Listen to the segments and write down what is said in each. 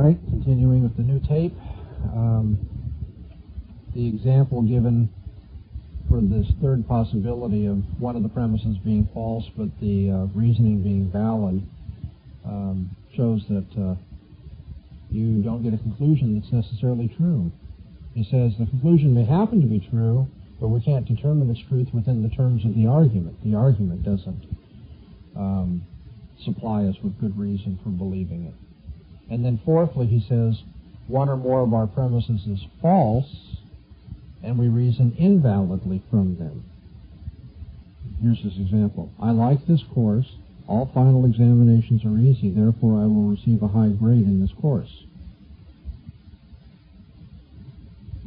right, continuing with the new tape. The example given for this third possibility of one of the premises being false but the reasoning being valid shows that you don't get a conclusion that's necessarily true. He says the conclusion may happen to be true, but we can't determine its truth within the terms of the argument. The argument doesn't supply us with good reason for believing it. And then fourthly, he says, one or more of our premises is false, and we reason invalidly from them. Here's his example. I like this course. All final examinations are easy, therefore I will receive a high grade in this course.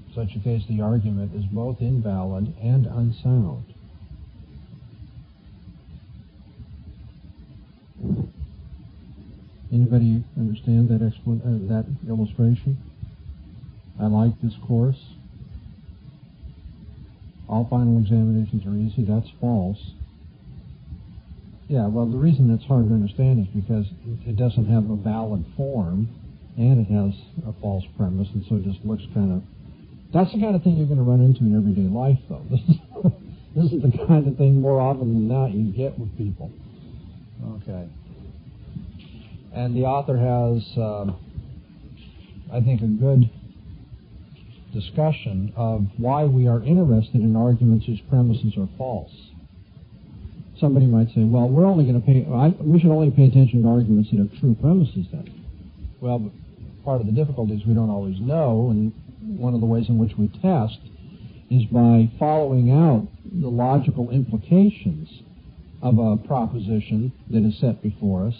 In such a case, the argument is both invalid and unsound. Anybody understand that illustration? I like this course. All final examinations are easy. That's false. Yeah, well, the reason it's hard to understand is because it doesn't have a valid form, and it has a false premise, and so it just looks kind of... That's the kind of thing you're going to run into in everyday life, though. This is the kind of thing more often than not you get with people. Okay. And the author has, I think, a good discussion of why we are interested in arguments whose premises are false. Somebody might say, well, we're only going to we should only pay attention to arguments that have true premises then. Well, part of the difficulty is we don't always know, and one of the ways in which we test is by following out the logical implications of a proposition that is set before us.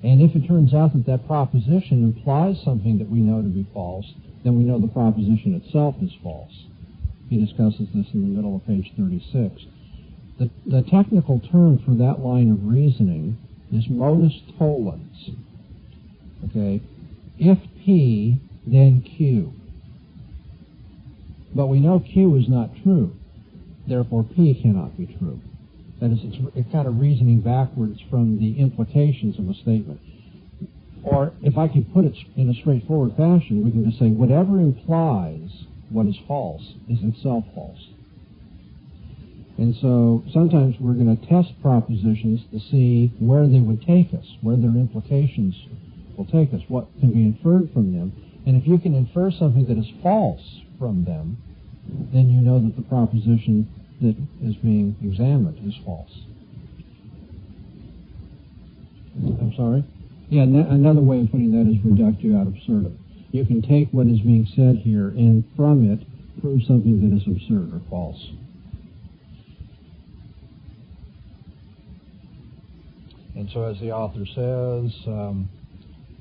And if it turns out that that proposition implies something that we know to be false, then we know the proposition itself is false. He discusses this in the middle of page 36. The technical term for that line of reasoning is modus tollens. Okay? If P, then Q. But we know Q is not true. Therefore, P cannot be true. That is, it's kind of reasoning backwards from the implications of a statement. Or, if I could put it in a straightforward fashion, we can just say whatever implies what is false is itself false. And so sometimes we're going to test propositions to see where they would take us, where their implications will take us, what can be inferred from them. And if you can infer something that is false from them, then you know that the proposition that is being examined is false. I'm sorry? Yeah, another way of putting that is reductio ad absurdum. You can take what is being said here and from it prove something that is absurd or false. And so as the author says,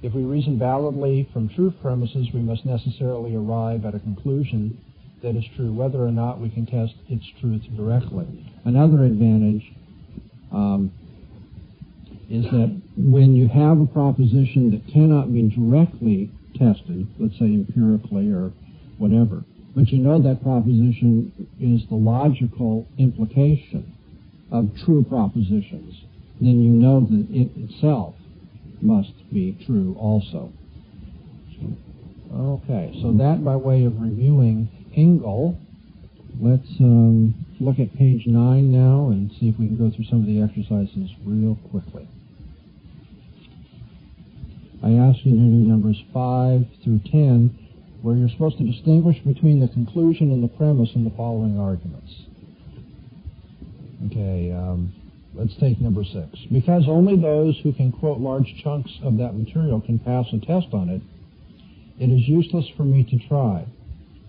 if we reason validly from truth premises, we must necessarily arrive at a conclusion that is true, whether or not we can test its truth directly. Another advantage is that when you have a proposition that cannot be directly tested, let's say empirically or whatever, but you know that proposition is the logical implication of true propositions, then you know that it itself must be true also. Okay, so that by way of reviewing Engel. Let's look at page 9 now and see if we can go through some of the exercises real quickly. I asked you to do numbers 5 through 10, where you're supposed to distinguish between the conclusion and the premise in the following arguments. Okay, let's take number 6. Because only those who can quote large chunks of that material can pass a test on it, it is useless for me to try,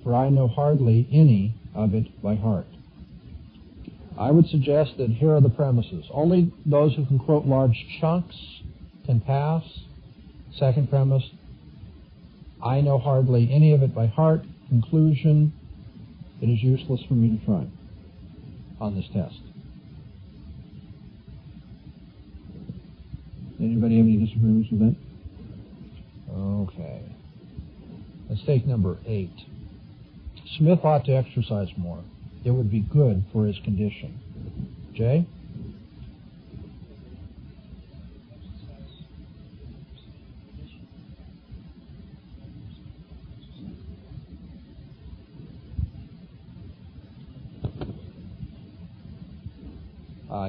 for I know hardly any of it by heart. I would suggest that here are the premises. Only those who can quote large chunks can pass. Second premise, I know hardly any of it by heart. Conclusion, it is useless for me to try on this test. Anybody have any disagreements with that? Okay. Let's take number 8. Smith ought to exercise more. It would be good for his condition. Jay?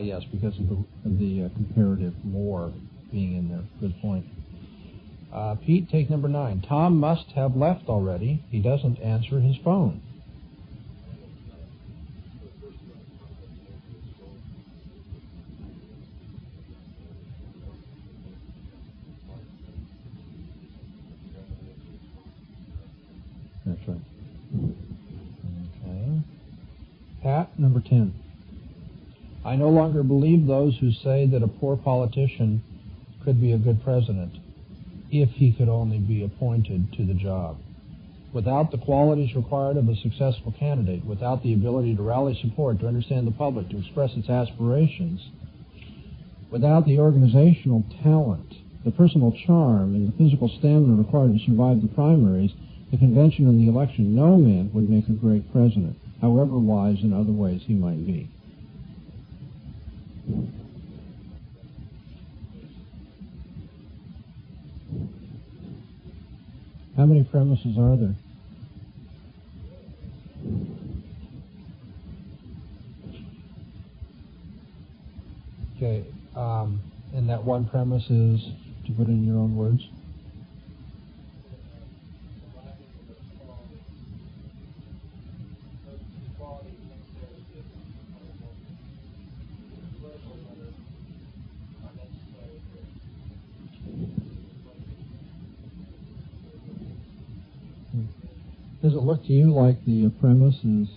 Yes, because of the comparative more being in there. Good point. Pete, take number 9. Tom must have left already. He doesn't answer his phone. That's right. Okay. Pat, number 10. I no longer believe those who say that a poor politician could be a good president if he could only be appointed to the job. Without the qualities required of a successful candidate, without the ability to rally support, to understand the public, to express its aspirations, without the organizational talent, the personal charm, and the physical stamina required to survive the primaries, the convention, and the election, no man would make a great president, however wise in other ways he might be. How many premises are there? Okay, and that one premise is, to put it in your own words? Does it look to you like the premise is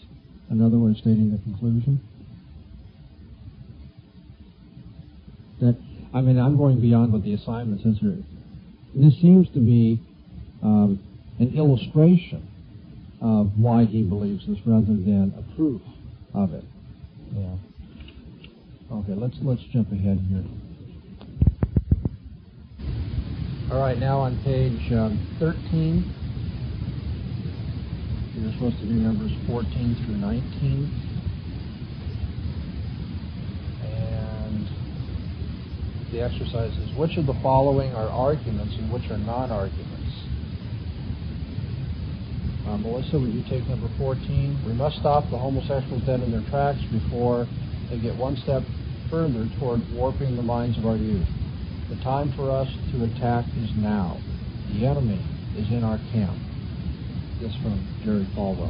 another way of stating the conclusion? That, I mean, I'm going beyond what the assignment says here. This seems to be an illustration of why he believes this rather than a proof of it. Yeah. Okay, let's jump ahead here. All right, now on page 13. You're supposed to do numbers 14 through 19. And the exercise is, which of the following are arguments and which are non-arguments? Melissa, would you take number 14? We must stop the homosexuals dead in their tracks before they get one step further toward warping the minds of our youth. The time for us to attack is now. The enemy is in our camp. This from Jerry Falwell.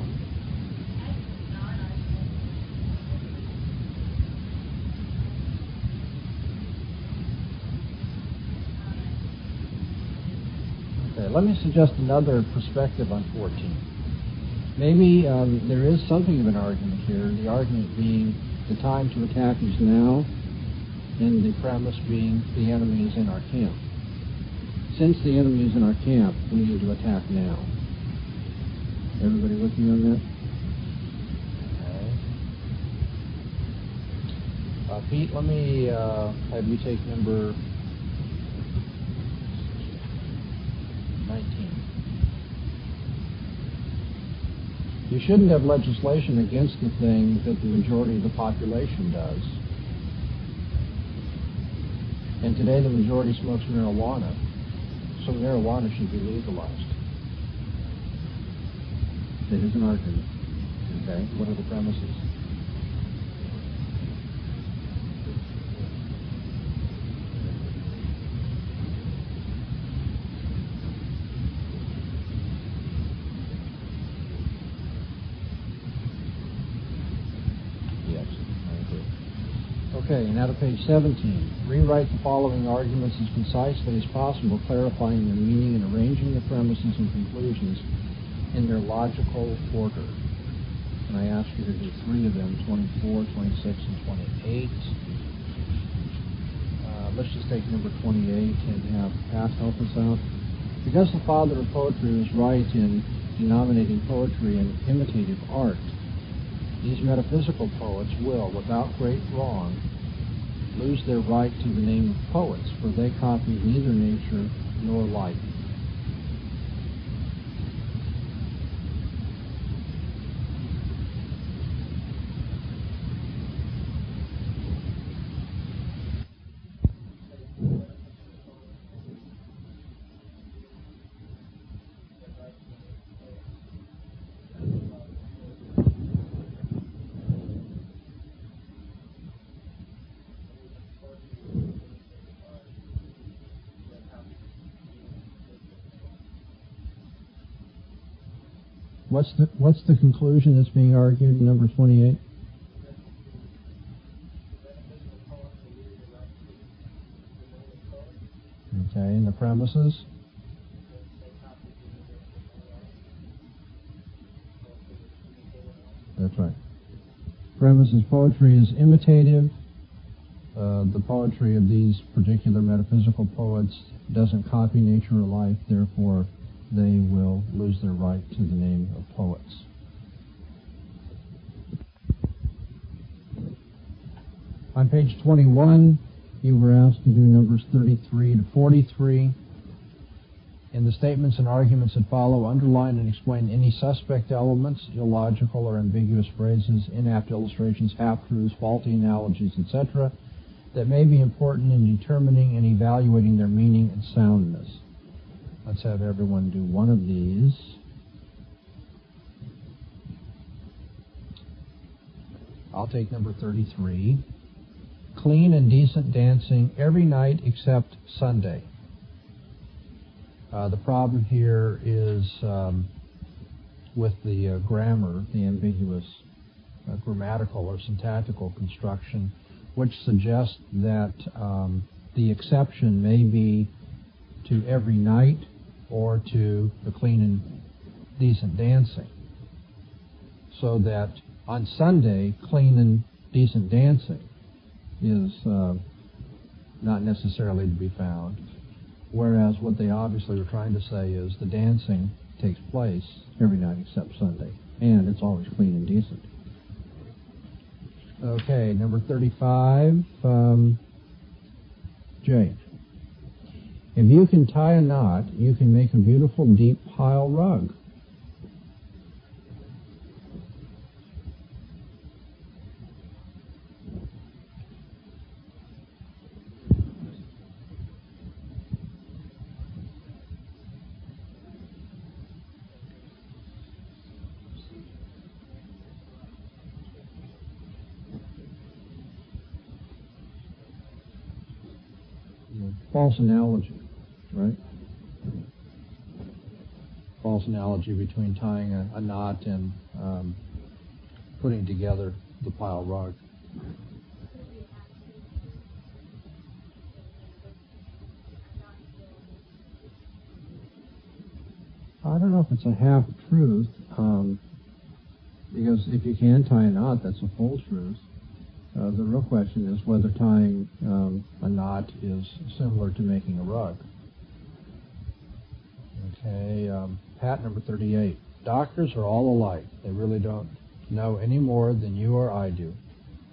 Okay, let me suggest another perspective on 14. Maybe there is something of an argument here, the argument being the time to attack is now, and the premise being the enemy is in our camp. Since the enemy is in our camp, we need to attack now. Everybody with me on that? Okay. Pete, let me have you take number 19. You shouldn't have legislation against the thing that the majority of the population does. And today the majority smokes marijuana, so marijuana should be legalized. It is an argument. Okay, what are the premises? Yes, I agree. Okay, now to page 17. Rewrite the following arguments as concisely as possible, clarifying their meaning and arranging the premises and conclusions in their logical order. And I ask you to do 3 of them, 24, 26, and 28. Let's just take number 28 and have Pat help us out. Because the father of poetry was right in denominating poetry an imitative art, these metaphysical poets will, without great wrong, lose their right to the name of poets, for they copy neither nature nor life. What's the conclusion that's being argued in number 28? Okay, and the premises? That's right. Premises poetry is imitative. The poetry of these particular metaphysical poets doesn't copy nature or life, therefore they will lose their right to the name of poets. On page 21, you were asked to do numbers 33 to 43. In the statements and arguments that follow, underline and explain any suspect elements, illogical or ambiguous phrases, inapt illustrations, half-truths, faulty analogies, etc., that may be important in determining and evaluating their meaning and soundness. Let's have everyone do one of these. I'll take number 33. Clean and decent dancing every night except Sunday. The problem here is with the grammar, the ambiguous grammatical or syntactical construction, which suggests that the exception may be to every night or to the clean and decent dancing. So that on Sunday, clean and decent dancing is not necessarily to be found. Whereas what they obviously were trying to say is the dancing takes place every night except Sunday, and it's always clean and decent. Okay, number 35, J. If you can tie a knot, you can make a beautiful deep pile rug. False analogy, right? False analogy between tying a knot and putting together the pile rug. I don't know if it's a half-truth, because if you can tie a knot, that's a full truth. The real question is whether tying a knot is similar to making a rug. Okay, Pat, number 38. Doctors are all alike. They really don't know any more than you or I do.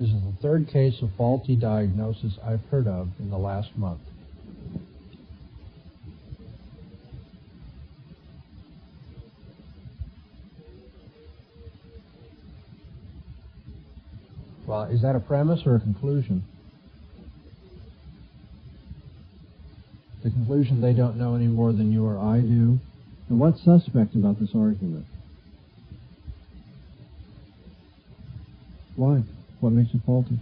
This is the third case of faulty diagnosis I've heard of in the last month. Well, is that a premise or a conclusion? The conclusion they don't know any more than you or I do. And what's suspect about this argument? Why? What makes it faulty?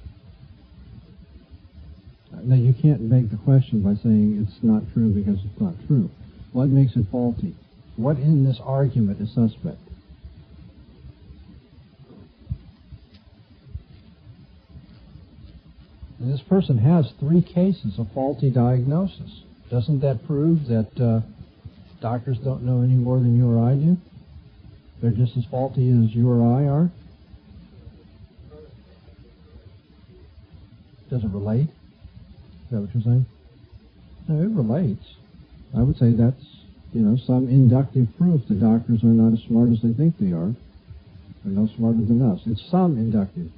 Now, you can't beg the question by saying it's not true because it's not true. What makes it faulty? What in this argument is suspect? And this person has 3 cases of faulty diagnosis. Doesn't that prove that doctors don't know any more than you or I do? They're just as faulty as you or I are? Does it relate? Is that what you're saying? No, it relates. I would say that's, some inductive proof that doctors are not as smart as they think they are. They're no smarter than us. It's some inductive.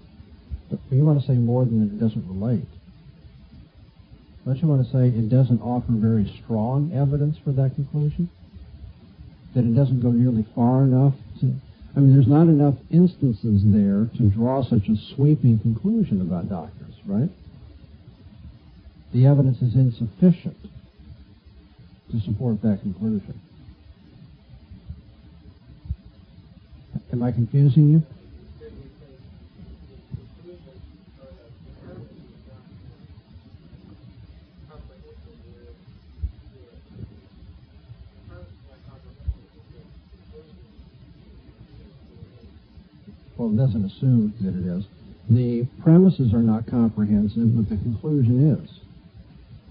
But you want to say more than that it doesn't relate. Don't you want to say it doesn't offer very strong evidence for that conclusion? That it doesn't go nearly far enough to... there's not enough instances there to draw such a sweeping conclusion about doctors, right? The evidence is insufficient to support that conclusion. Am I confusing you? well, it doesn't assume that it is. The premises are not comprehensive, but the conclusion is.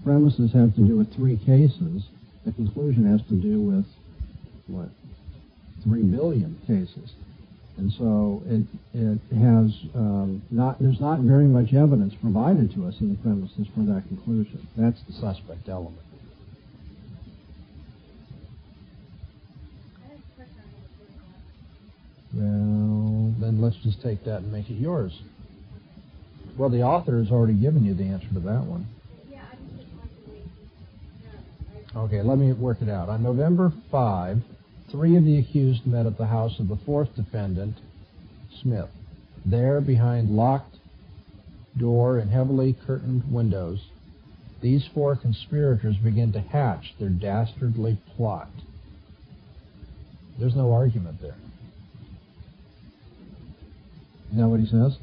Premises have to do with 3 cases. The conclusion has to do with, 3 billion cases. And so it has there's not very much evidence provided to us in the premises for that conclusion. That's the suspect element. Well, then let's just take that and make it yours. Well, the author has already given you the answer to that one. Okay, let me work it out. On November 5, 3 of the accused met at the house of the 4th defendant, Smith. There, behind locked door and heavily curtained windows, these 4 conspirators begin to hatch their dastardly plot. There's no argument there. Is that what he says?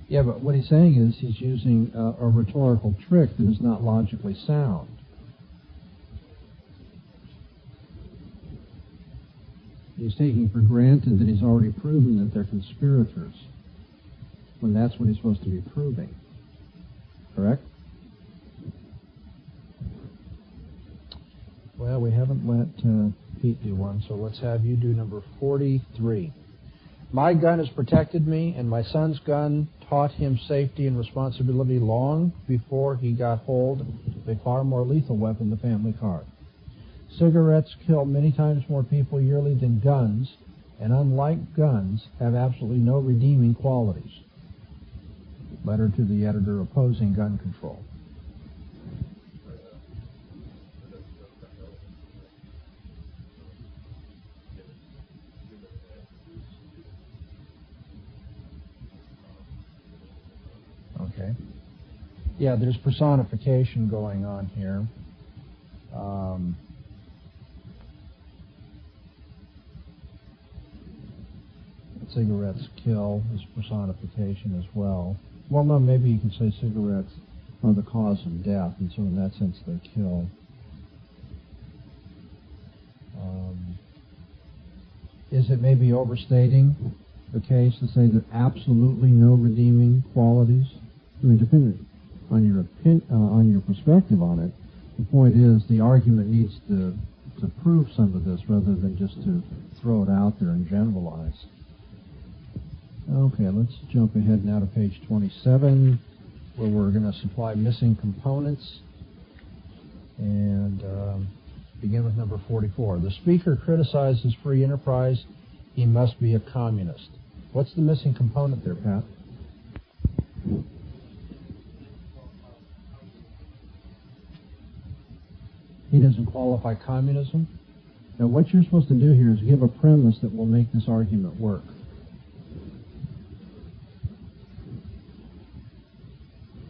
Yeah, but what he's saying is he's using a rhetorical trick that is not logically sound. He's taking for granted that he's already proven that they're conspirators, when that's what he's supposed to be proving. Correct? Well, we haven't let Pete do one, so let's have you do number 43. My gun has protected me, and my son's gun taught him safety and responsibility long before he got hold of a far more lethal weapon, the family car. Cigarettes kill many times more people yearly than guns, and unlike guns, have absolutely no redeeming qualities. Letter to the editor opposing gun control. Okay. Yeah, there's personification going on here. Cigarettes kill is personification as well. Well, no, maybe you can say cigarettes are the cause of death, and so in that sense they kill. Is it maybe overstating the case to say that absolutely no redeeming qualities? I mean, depending on your perspective on it, the point is the argument needs to prove some of this rather than just to throw it out there and generalize. Okay, let's jump ahead now to page 27, where we're going to supply missing components, and begin with number 44. The speaker criticizes free enterprise. He must be a communist. What's the missing component there, Pat? He doesn't qualify communism? Now, what you're supposed to do here is give a premise that will make this argument work.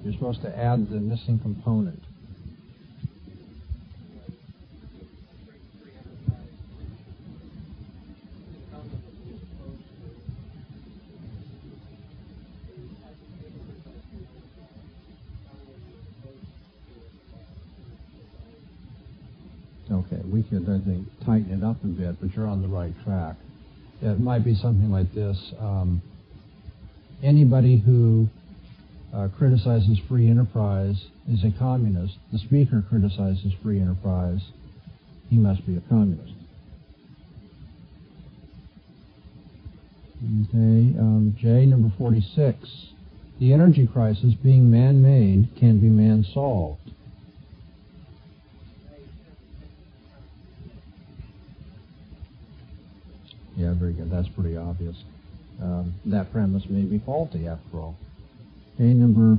You're supposed to add the missing component. Okay, we could, I think, tighten it up a bit, but you're on the right track. It might be something like this. Anybody who criticizes free enterprise is a communist. The speaker criticizes free enterprise. He must be a communist. Okay, J, number 46. The energy crisis, being man-made, can be man-solved. Yeah, very good. That's pretty obvious. That premise may be faulty, after all. Okay, number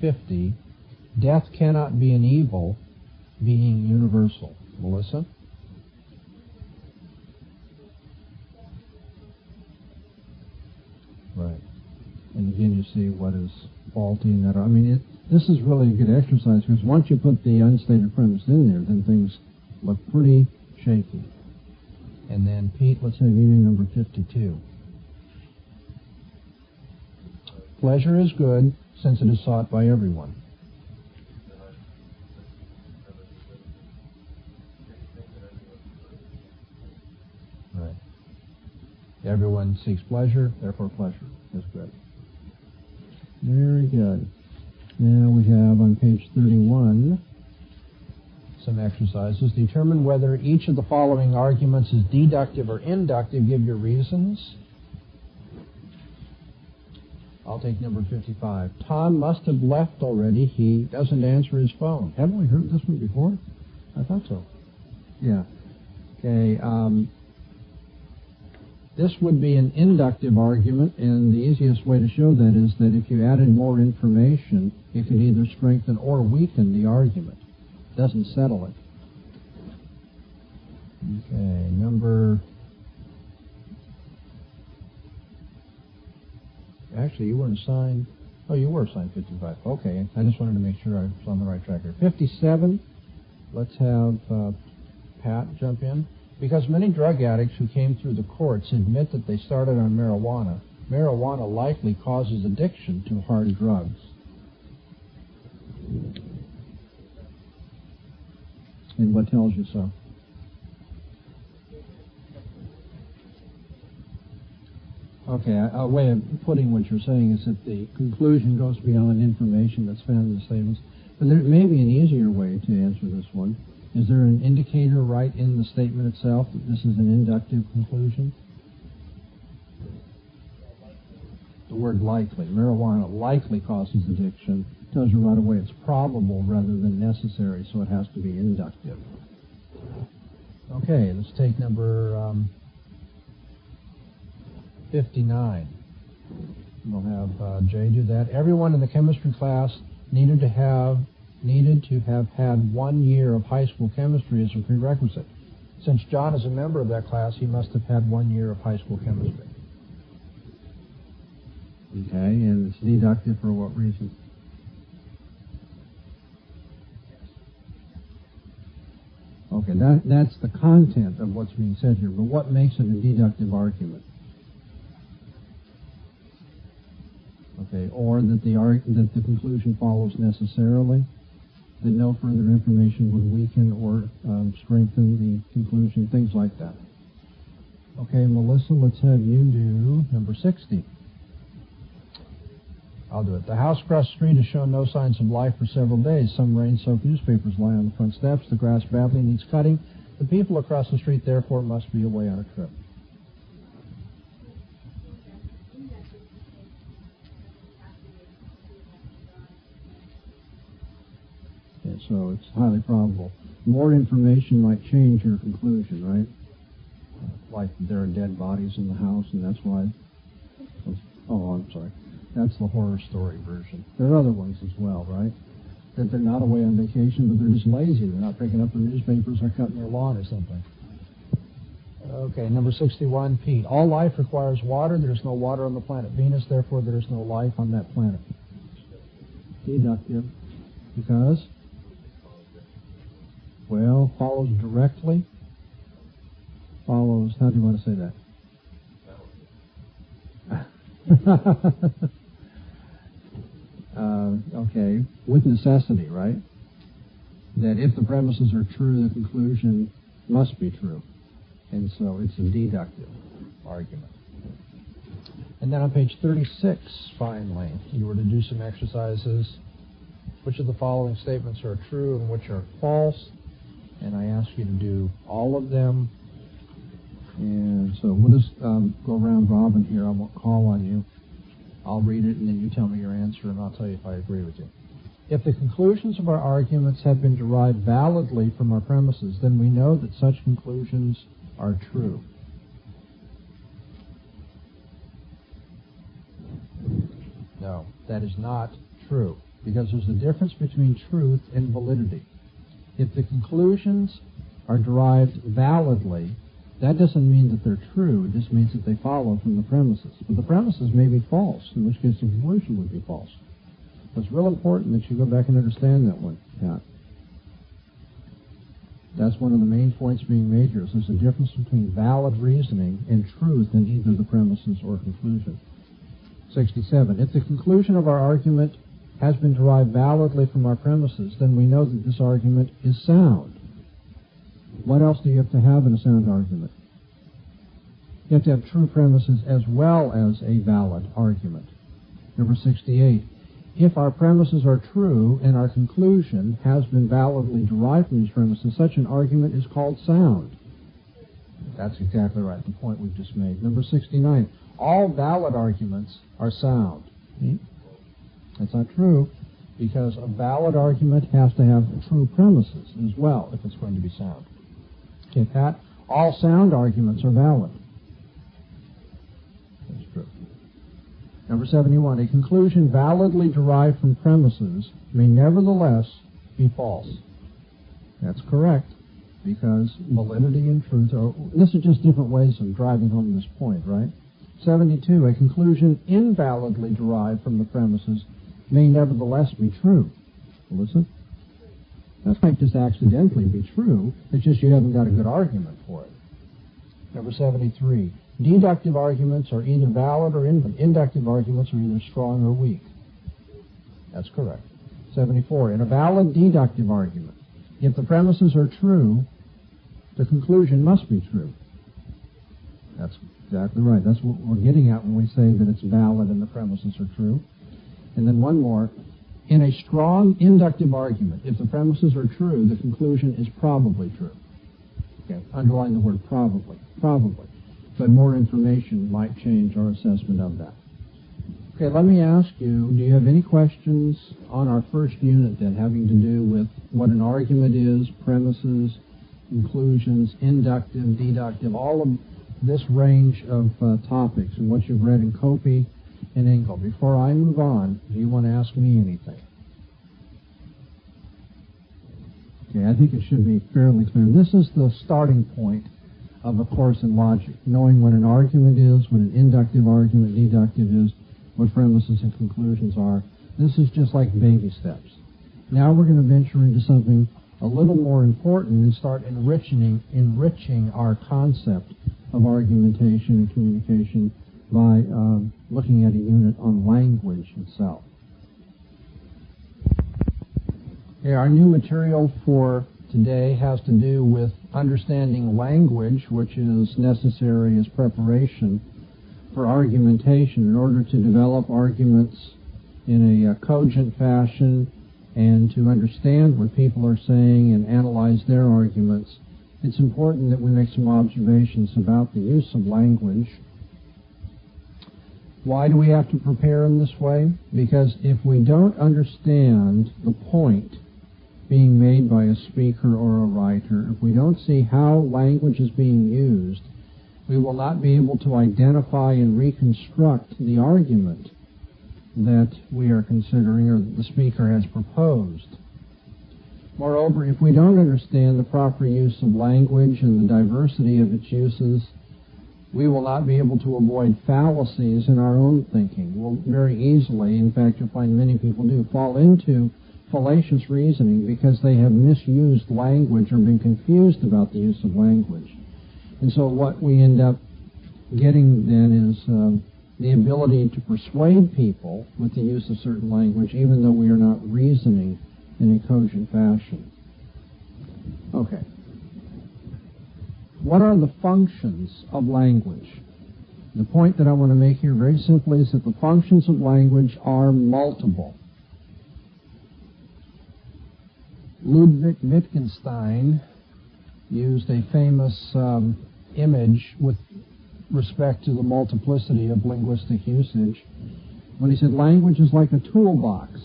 50. Death cannot be an evil, being universal. Melissa? Right. And again, you see what is faulty in that. I mean, this is really a good exercise, because once you put the unstated premise in there, then things look pretty shaky. And then, Pete, let's have meaning number 52. Pleasure is good since it is sought by everyone. Right. Everyone seeks pleasure, therefore pleasure is good. Very good. Now we have on page 31 some exercises. Determine whether each of the following arguments is deductive or inductive. Give your reasons. I'll take number 55. Tom must have left already. He doesn't answer his phone. Haven't we heard this one before? I thought so. Yeah. Okay. This would be an inductive argument, and the easiest way to show that is that if you added more information, it could either strengthen or weaken the argument. It doesn't settle it. Okay, number... Actually, you weren't assigned... Oh, you were assigned 55. Okay, I just wanted to make sure I was on the right track here. 57, let's have Pat jump in. Because many drug addicts who came through the courts admit that they started on marijuana, marijuana likely causes addiction to hard drugs. And what tells you so? Okay, a way of putting what you're saying is that the conclusion goes beyond information that's found in the statements. But there may be an easier way to answer this one. Is there an indicator right in the statement itself that this is an inductive conclusion? The word likely. Marijuana likely causes addiction. Tells you right away it's probable rather than necessary, so it has to be inductive. Okay, let's take number 59. We'll have Jay do that. Everyone in the chemistry class needed to have had 1 year of high school chemistry as a prerequisite. Since John is a member of that class, he must have had 1 year of high school chemistry. Okay, and it's deductive for what reason? Okay, that's the content of what's being said here, but what makes it a deductive argument? Okay, or that the conclusion follows necessarily, that no further information would weaken or strengthen the conclusion, things like that. Okay, Melissa, let's have you do number 60. I'll do it. The house across the street has shown no signs of life for several days. Some rain-soaked newspapers lie on the front steps. The grass badly needs cutting. The people across the street, therefore, must be away on a trip. So it's highly probable. More information might change your conclusion, right? Like there are dead bodies in the house, and that's why... Oh, I'm sorry. That's the horror story version. There are other ones as well, right? That they're not away on vacation, but they're just lazy. They're not picking up the newspapers or cutting their lawn or something. Okay, number 61, Pete. All life requires water. There is no water on the planet Venus, therefore there is no life on that planet. Deductive. Because? Well, follows directly. Follows, how do you want to say that? Okay, with necessity, right? That if the premises are true, the conclusion must be true. And so it's a deductive argument. And then on page 36, finally, you were to do some exercises. Which of the following statements are true and which are false? And I ask you to do all of them. And so we'll just go round robin here. I won't call on you. I'll read it, and then you tell me your answer, and I'll tell you if I agree with you. If the conclusions of our arguments have been derived validly from our premises, then we know that such conclusions are true. No, that is not true, because there's a difference between truth and validity. If the conclusions are derived validly, that doesn't mean that they're true. It just means that they follow from the premises. But the premises may be false, in which case the conclusion would be false. But it's real important that you go back and understand that one, Pat. That's one of the main points being made here. So there's a difference between valid reasoning and truth in either the premises or conclusion. 67. If the conclusion of our argument has been derived validly from our premises, then we know that this argument is sound. What else do you have to have in a sound argument? You have to have true premises as well as a valid argument. Number 68. If our premises are true and our conclusion has been validly derived from these premises, such an argument is called sound. That's exactly right, the point we've just made. Number 69. All valid arguments are sound. See? That's not true, because a valid argument has to have true premises as well if it's going to be sound. Okay, Pat, all sound arguments are valid. That's true. Number 71, a conclusion validly derived from premises may nevertheless be false. That's correct, because validity and truth are, this is just different ways of driving home this point, right? 72, a conclusion invalidly derived from the premises may nevertheless be true. Listen, that might just accidentally be true. It's just you haven't got a good argument for it. Number 73. Deductive arguments are either valid or inductive arguments are either strong or weak. That's correct. 74. In a valid deductive argument, if the premises are true, the conclusion must be true. That's exactly right. That's what we're getting at when we say that it's valid and the premises are true. And then one more. In a strong inductive argument, if the premises are true, the conclusion is probably true. Okay, underline the word probably. Probably. But more information might change our assessment of that. Okay, let me ask you, do you have any questions on our first unit then, having to do with what an argument is, premises, conclusions, inductive, deductive, all of this range of topics and what you've read in Copy and Engel? Before I move on, do you want to ask me anything? Okay, I think it should be fairly clear. This is the starting point of a course in logic, knowing what an argument is, what an inductive argument, deductive is, what premises and conclusions are. This is just like baby steps. Now we're going to venture into something a little more important and start enriching our concept of argumentation and communication by looking at a unit on language itself. Okay, our new material for today has to do with understanding language, which is necessary as preparation for argumentation in order to develop arguments in a cogent fashion and to understand what people are saying and analyze their arguments. It's important that we make some observations about the use of language. Why do we have to prepare in this way? Because if we don't understand the point being made by a speaker or a writer, if we don't see how language is being used, we will not be able to identify and reconstruct the argument that we are considering or that the speaker has proposed. Moreover, if we don't understand the proper use of language and the diversity of its uses, we will not be able to avoid fallacies in our own thinking. We'll very easily, in fact, you'll find many people do, fall into fallacious reasoning because they have misused language or been confused about the use of language. And so what we end up getting then is the ability to persuade people with the use of certain language, even though we are not reasoning in a cogent fashion. Okay. What are the functions of language? The point that I want to make here very simply is that the functions of language are multiple. Ludwig Wittgenstein used a famous image with respect to the multiplicity of linguistic usage when he said language is like a toolbox.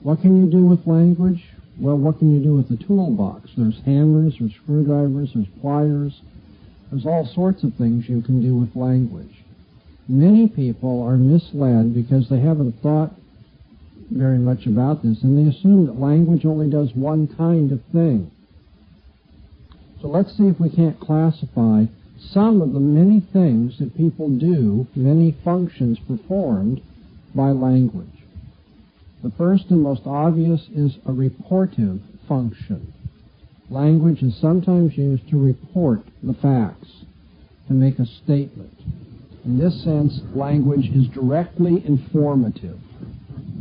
What can you do with language? Well, what can you do with the toolbox? There's hammers, there's screwdrivers, there's pliers. There's all sorts of things you can do with language. Many people are misled because they haven't thought very much about this, and they assume that language only does one kind of thing. So let's see if we can't classify some of the many things that people do, many functions performed by language. The first and most obvious is a reportive function. Language is sometimes used to report the facts, to make a statement. In this sense, language is directly informative.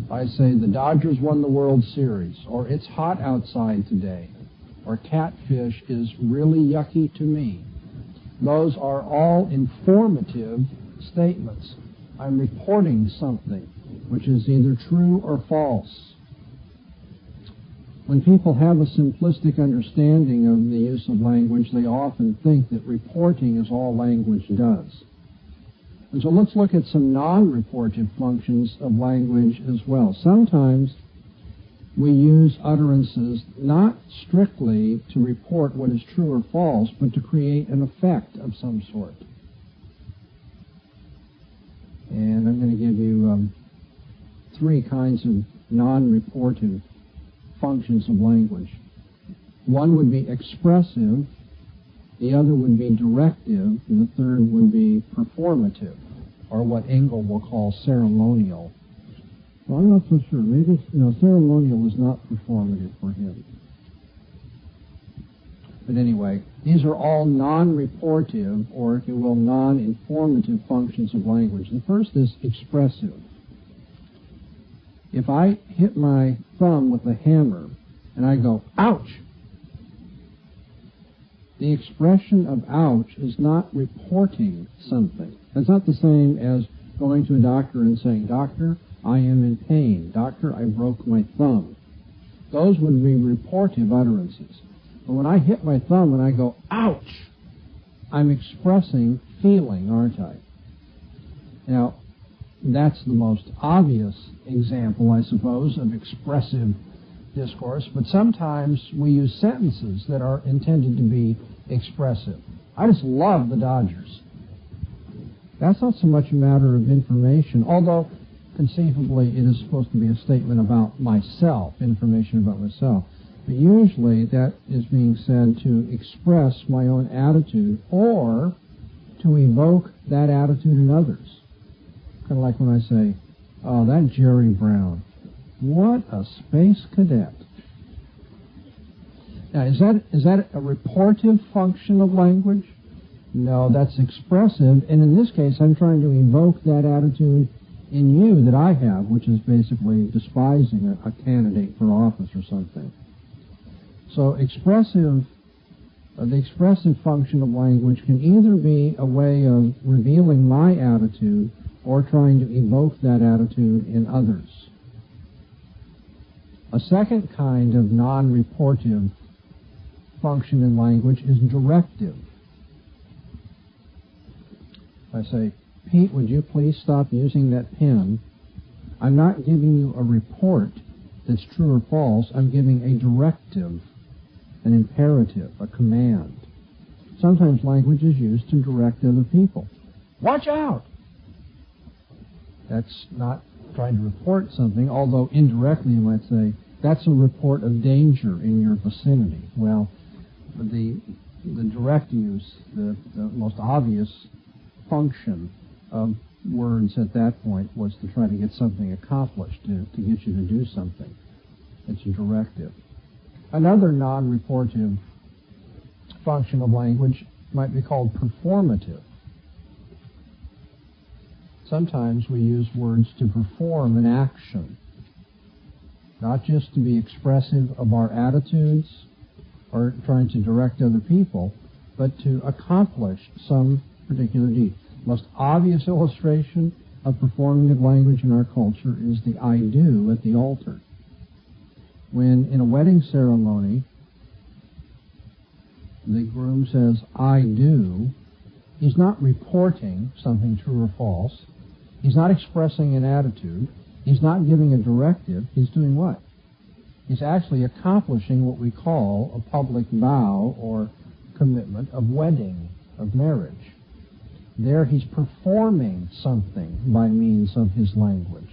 I say the Dodgers won the World Series, or it's hot outside today, or catfish is really yucky to me. Those are all informative statements. I'm reporting something which is either true or false. When people have a simplistic understanding of the use of language, they often think that reporting is all language does. And so let's look at some non-reportive functions of language as well. Sometimes we use utterances not strictly to report what is true or false, but to create an effect of some sort. And I'm going to give you three kinds of non-reportive functions of language. One would be expressive, the other would be directive, and the third would be performative, or what Engel will call ceremonial. Well, I'm not so sure. Maybe, ceremonial is not performative for him. But anyway, these are all non-reportive, or if you will, non-informative functions of language. The first is expressive. If I hit my thumb with a hammer and I go, ouch, the expression of ouch is not reporting something. That's not the same as going to a doctor and saying, Doctor, I am in pain. Doctor, I broke my thumb. Those would be reportive utterances. But when I hit my thumb and I go, ouch, I'm expressing feeling, aren't I? Now, that's the most obvious example, I suppose, of expressive discourse, but sometimes we use sentences that are intended to be expressive. I just love the Dodgers. That's not so much a matter of information, although conceivably it is supposed to be a statement about myself, information about myself. But usually that is being said to express my own attitude or to evoke that attitude in others. Kind of like when I say, oh, that Jerry Brown, what a space cadet. Now, is that a reportive function of language? No, that's expressive, and in this case, I'm trying to evoke that attitude in you that I have, which is basically despising a candidate for office or something. So the expressive function of language can either be a way of revealing my attitude or trying to evoke that attitude in others. A second kind of non-reportive function in language is directive. I say, Pete, would you please stop using that pen? I'm not giving you a report that's true or false. I'm giving a directive, an imperative, a command. Sometimes language is used to direct other people. Watch out! That's not trying to report something, although indirectly you might say, that's a report of danger in your vicinity. Well, the direct use, the most obvious function of words at that point was to try to get something accomplished, to get you to do something. It's a directive. Another non-reportive function of language might be called performative. Sometimes we use words to perform an action, not just to be expressive of our attitudes or trying to direct other people, but to accomplish some particular deed. The most obvious illustration of performative language in our culture is the I do at the altar. When in a wedding ceremony, the groom says, I do, he's not reporting something true or false. He's not expressing an attitude. He's not giving a directive. He's doing what? He's actually accomplishing what we call a public vow or commitment of wedding, of marriage. There he's performing something by means of his language.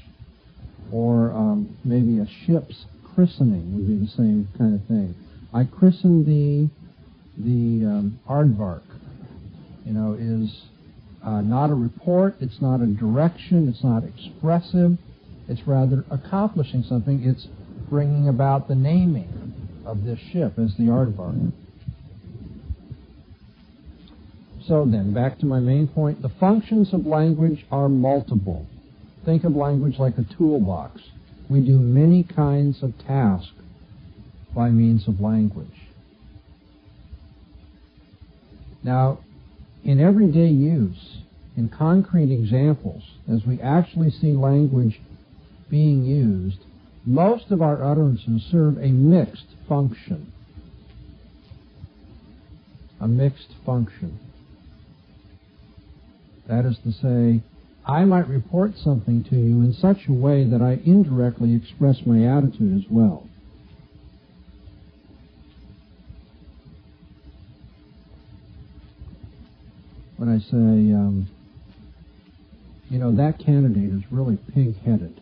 Or maybe a ship's christening would be the same kind of thing. I christen the aardvark, is not a report, it's not a direction, it's not expressive, it's rather accomplishing something, it's bringing about the naming. of this ship as the aardvark. So then, back to my main point, the functions of language are multiple. Think of language like a toolbox. We do many kinds of tasks by means of language. Now, in everyday use, in concrete examples, as we actually see language being used, most of our utterances serve a mixed function. A mixed function. That is to say, I might report something to you in such a way that I indirectly express my attitude as well. When I say, that candidate is really pig-headed.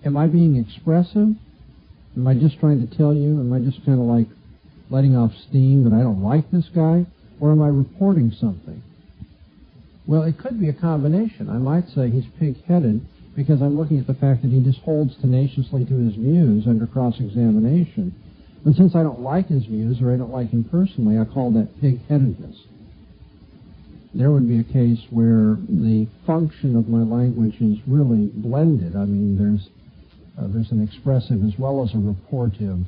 Am I being expressive? Am I just trying to tell you? Am I just kind of like letting off steam that I don't like this guy? Or am I reporting something? Well, it could be a combination. I might say he's pig-headed because I'm looking at the fact that he just holds tenaciously to his views under cross-examination. But since I don't like his views or I don't like him personally, I call that pig-headedness. There would be a case where the function of my language is really blended. I mean, there's an expressive as well as a reportive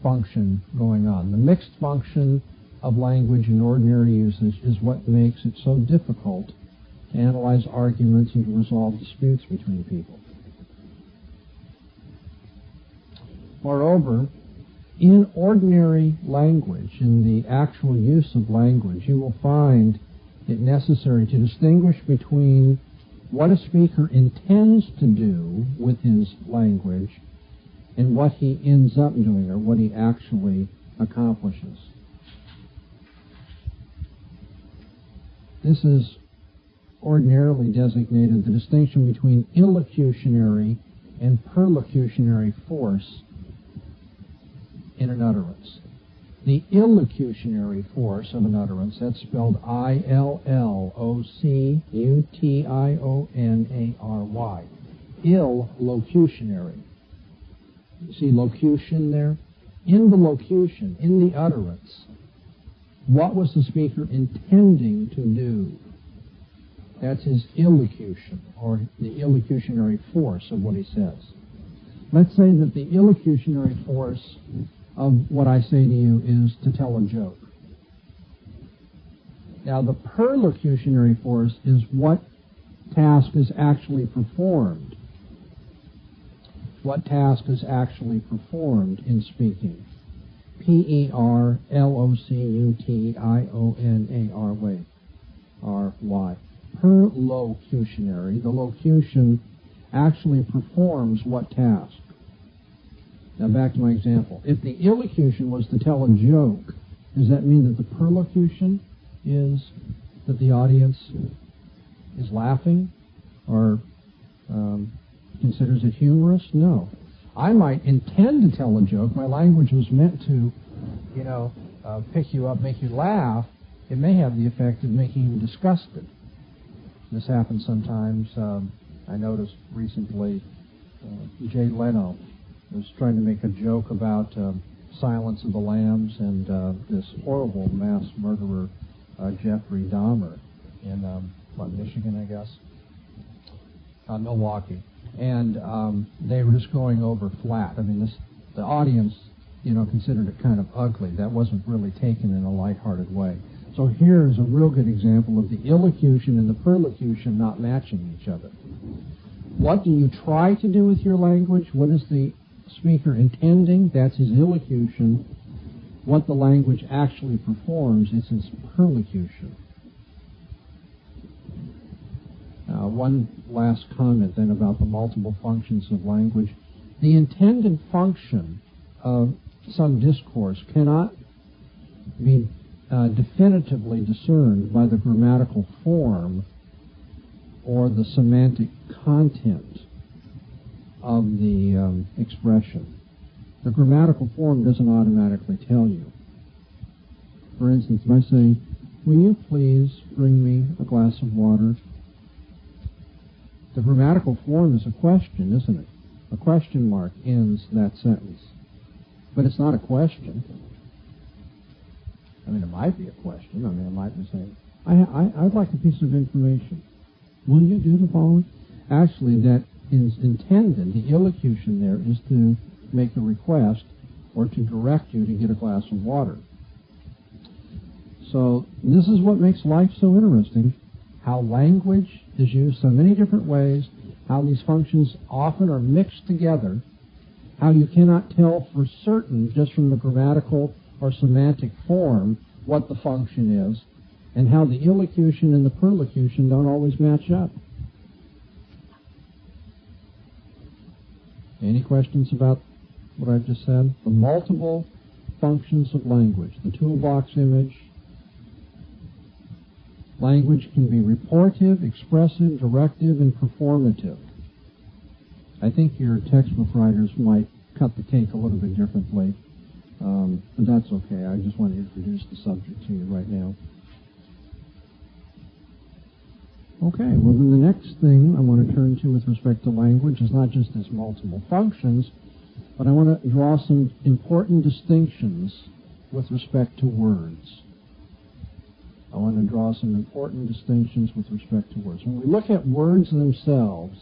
function going on. The mixed function of language in ordinary usage is what makes it so difficult to analyze arguments and to resolve disputes between people. Moreover, in ordinary language, in the actual use of language, you will find it necessary to distinguish between what a speaker intends to do with his language and what he ends up doing or what he actually accomplishes. This is ordinarily designated the distinction between illocutionary and perlocutionary force in an utterance. The illocutionary force of an utterance, that's spelled illocutionary. Illocutionary. You see locution there? In the locution, in the utterance, what was the speaker intending to do? That's his illocution, or the illocutionary force of what he says. Let's say that the illocutionary force of what I say to you is to tell a joke. Now, the perlocutionary force is what task is actually performed. What task is actually performed in speaking. Perlocutionary. Perlocutionary. The locution actually performs what task? Now back to my example. If the illocution was to tell a joke, does that mean that the perlocution is that the audience is laughing or considers it humorous? No. I might intend to tell a joke. My language was meant to, pick you up, make you laugh. It may have the effect of making you disgusted. This happens sometimes. I noticed recently Jay Leno was trying to make a joke about Silence of the Lambs and this horrible mass murderer, Jeffrey Dahmer, in Michigan, I guess, Milwaukee. And they were just going over flat. I mean, the audience, considered it kind of ugly. That wasn't really taken in a lighthearted way. So here's a real good example of the illocution and the perlocution not matching each other. What do you try to do with your language? What is the speaker intending? That's his illocution. What the language actually performs is his perlocution. One last comment then about the multiple functions of language. The intended function of some discourse cannot be definitively discerned by the grammatical form or the semantic content of the expression. The grammatical form doesn't automatically tell you. For instance, if I say, "Will you please bring me a glass of water?" The grammatical form is a question, isn't it? A question mark ends that sentence. But it's not a question. I mean, it might be a question. I mean, it might be saying, I'd like a piece of information. Will you do the following? Actually, that is intended, the illocution there is to make a request or to direct you to get a glass of water. So this is what makes life so interesting, how language is used so many different ways, how these functions often are mixed together, how you cannot tell for certain just from the grammatical or semantic form what the function is, and how the illocution and the perlocution don't always match up. Any questions about what I've just said? The multiple functions of language, the toolbox image. Language can be reportive, expressive, directive, and performative. I think your textbook writers might cut the cake a little bit differently, but that's okay. I just want to introduce the subject to you right now. Okay, well then the next thing I want to turn to with respect to language is not just its multiple functions, but I want to draw some important distinctions with respect to words. I want to draw some important distinctions with respect to words. When we look at words themselves,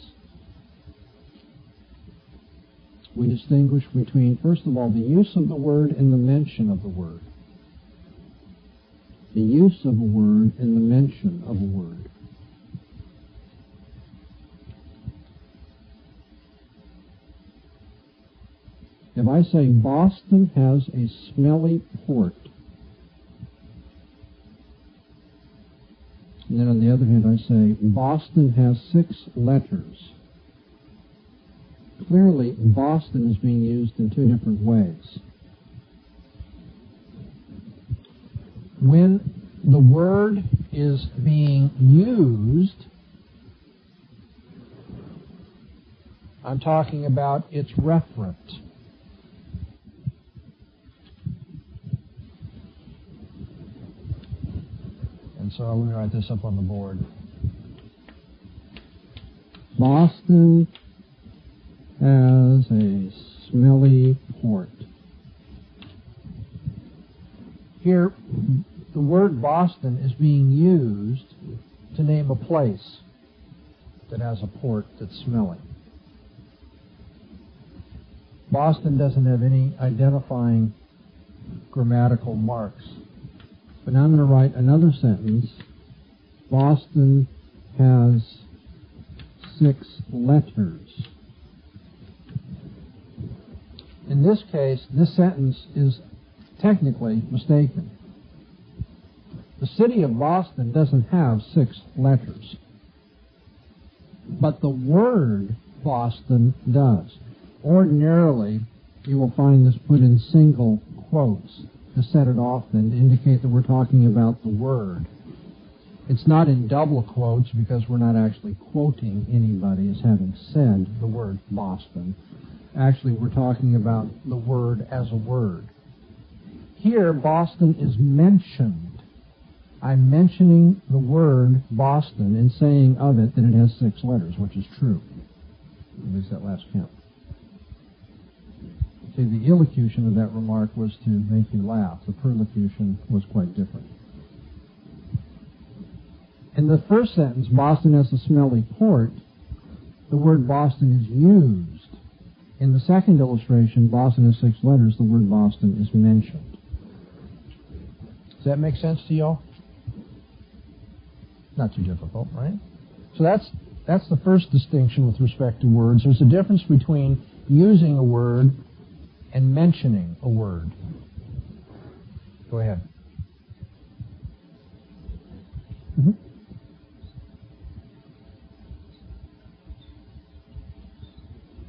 we distinguish between, first of all, the use of the word and the mention of the word. The use of a word and the mention of a word. If I say Boston has a smelly port, and then on the other hand I say Boston has 6 letters, clearly Boston is being used in 2 different ways. When the word is being used, I'm talking about its referent. And so let me write this up on the board. Boston has a smelly port. Here, the word Boston is being used to name a place that has a port that's smelly. Boston doesn't have any identifying grammatical marks. But now I'm going to write another sentence. Boston has 6 letters. In this case, this sentence is technically mistaken. The city of Boston doesn't have 6 letters. But the word Boston does. Ordinarily, you will find this put in single quotes to set it off and to indicate that we're talking about the word. It's not in double quotes because we're not actually quoting anybody as having said the word Boston. Actually, we're talking about the word as a word. Here, Boston is mentioned. I'm mentioning the word Boston and saying of it that it has 6 letters, which is true. At least that last count. See, the illocution of that remark was to make you laugh. The perlocution was quite different. In the first sentence, Boston has a smelly port, the word Boston is used. In the second illustration, Boston has 6 letters, the word Boston is mentioned. Does that make sense to y'all? Not too difficult, right? So that's the first distinction with respect to words. There's a difference between using a word and mentioning a word. Go ahead.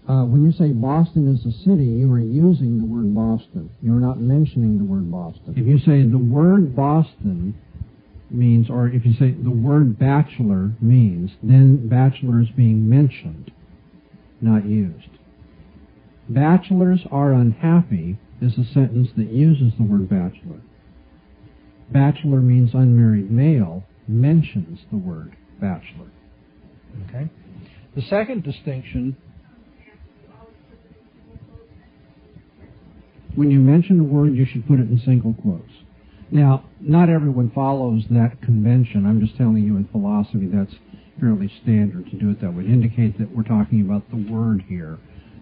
When you say Boston is a city, you are using the word Boston. You're not mentioning the word Boston. If you say the word Boston means, or if you say the word bachelor means, then bachelor is being mentioned, not used. Bachelors are unhappy is a sentence that uses the word bachelor. Bachelor means unmarried male, mentions the word bachelor. Okay? The second distinction... when you mention a word, you should put it in single quotes. Now, not everyone follows that convention. I'm just telling you in philosophy that's fairly standard to do it that way. Indicate that we're talking about the word here,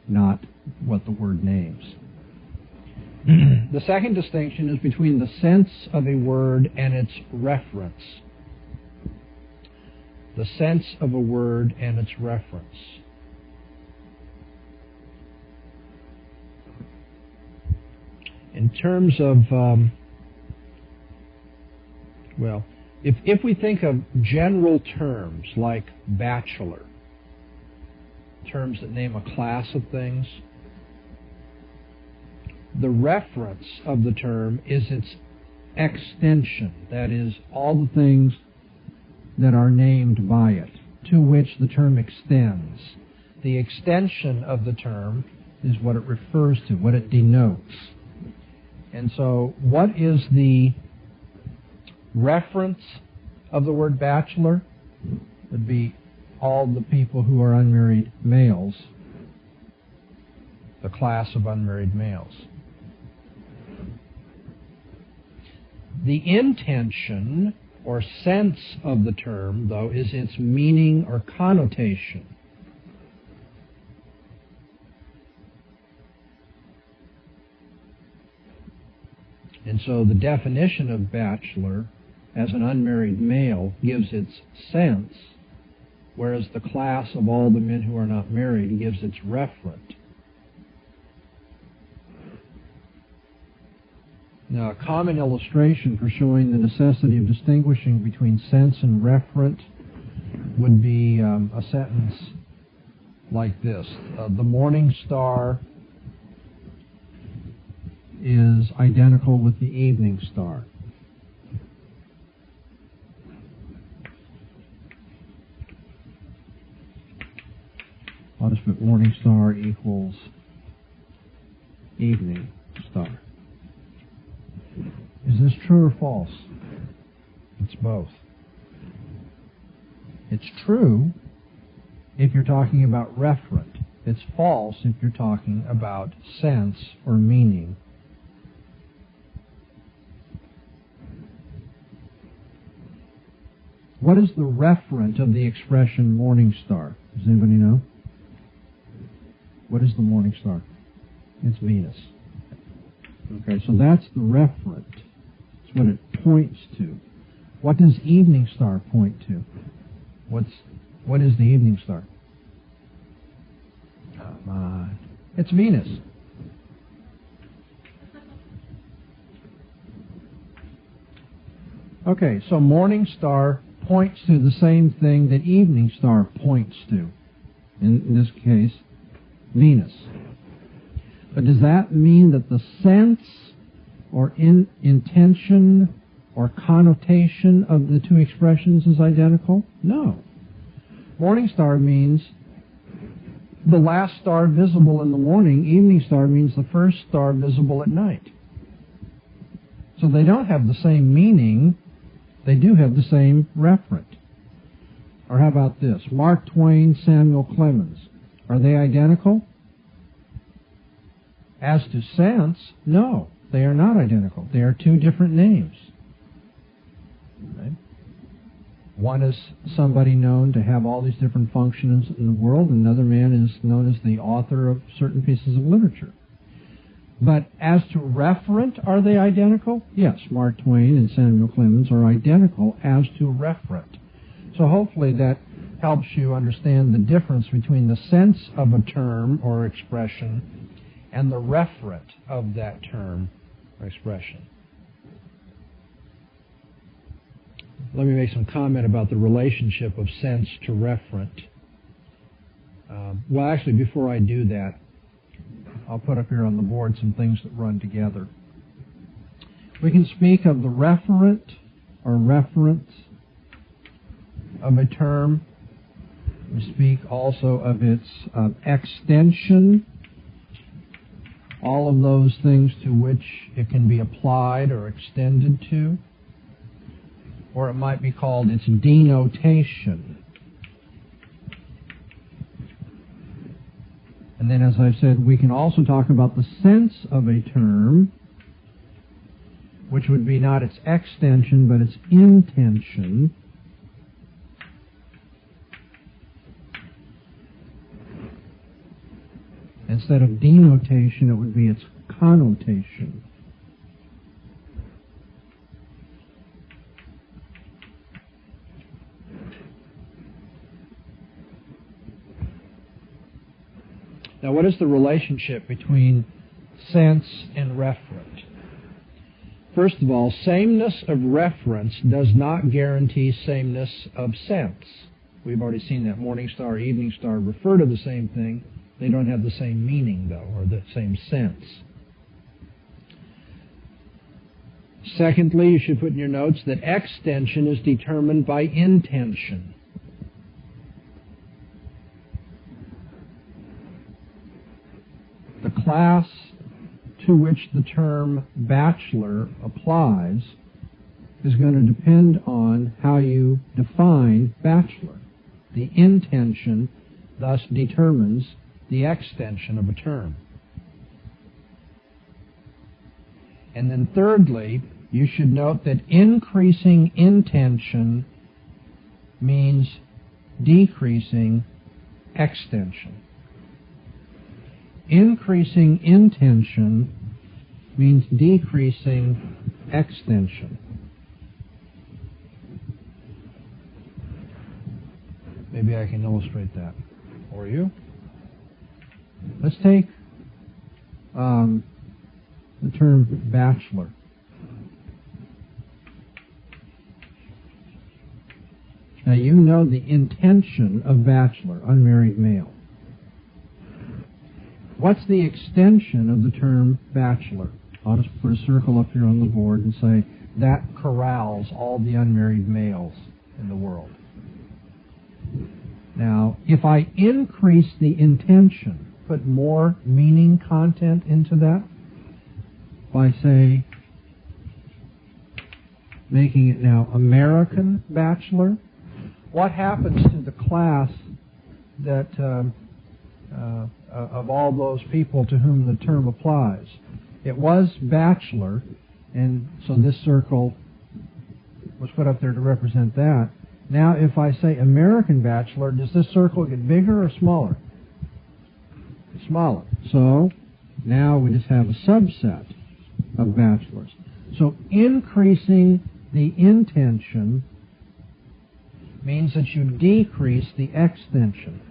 not what the word names. The second distinction is between the sense of a word and its reference. The sense of a word and its reference. In terms of, if we think of general terms like bachelor, terms that name a class of things, the reference of the term is its extension, that is, all the things that are named by it, to which the term extends. The extension of the term is what it refers to, what it denotes. And so, what is the reference of the word bachelor? It would be all the people who are unmarried males, the class of unmarried males. The intention or sense of the term, though, is its meaning or connotation. And so the definition of bachelor as an unmarried male gives its sense, whereas the class of all the men who are not married gives its referent. Now, a common illustration for showing the necessity of distinguishing between sense and referent would be a sentence like this. The morning star is identical with the evening star. I'll just put morning star equals evening star. Is this true or false? It's both. It's true if you're talking about referent. It's false if you're talking about sense or meaning. What is the referent of the expression morning star? Does anybody know? What is the morning star? It's Venus. Okay, so that's the referent. It's what it points to. What does evening star point to? What is the evening star? Come on. It's Venus. Okay, so morning star points to the same thing that evening star points to. In this case, Venus. But does that mean that the sense or intention or connotation of the two expressions is identical? No. Morning star means the last star visible in the morning. Evening star means the first star visible at night. So they don't have the same meaning. They do have the same referent. Or how about this? Mark Twain, Samuel Clemens. Are they identical? As to sense, no, they are not identical. They are two different names. Okay. One is somebody known to have all these different functions in the world, and another man is known as the author of certain pieces of literature. But as to referent, are they identical? Yes, Mark Twain and Samuel Clemens are identical as to referent. So hopefully that helps you understand the difference between the sense of a term or expression and the referent of that term or expression. Let me make some comment about the relationship of sense to referent. Well, actually, before I do that, I'll put up here on the board some things that run together. We can speak of the referent or reference of a term. We speak also of its extension, all of those things to which it can be applied or extended to. Or it might be called its denotation. And And then, as I've said, we can also talk about the sense of a term, which would be not its extension, but its intension. Instead of denotation, it would be its connotation. Now, what is the relationship between sense and referent? First of all, sameness of reference does not guarantee sameness of sense. We've already seen that. Morning star, evening star refer to the same thing. They don't have the same meaning, though, or the same sense. Secondly, you should put in your notes that extension is determined by intention. The class to which the term bachelor applies is going to depend on how you define bachelor. The intention thus determines the extension of a term. And then thirdly, you should note that increasing intention means decreasing extension. Increasing intention means decreasing extension. Maybe I can illustrate that for you. Let's take the term bachelor. Now you know the intention of bachelor, unmarried male. What's the extension of the term bachelor? I'll just put a circle up here on the board and say that corrals all the unmarried males in the world. Now, if I increase the intention, put more meaning content into that, by, say, making it now American bachelor, what happens to the class that of all those people to whom the term applies? It was bachelor, and so this circle was put up there to represent that. Now, if I say American bachelor, does this circle get bigger or smaller? Smaller. So now we just have a subset of bachelors. So increasing the intention means that you decrease the extension.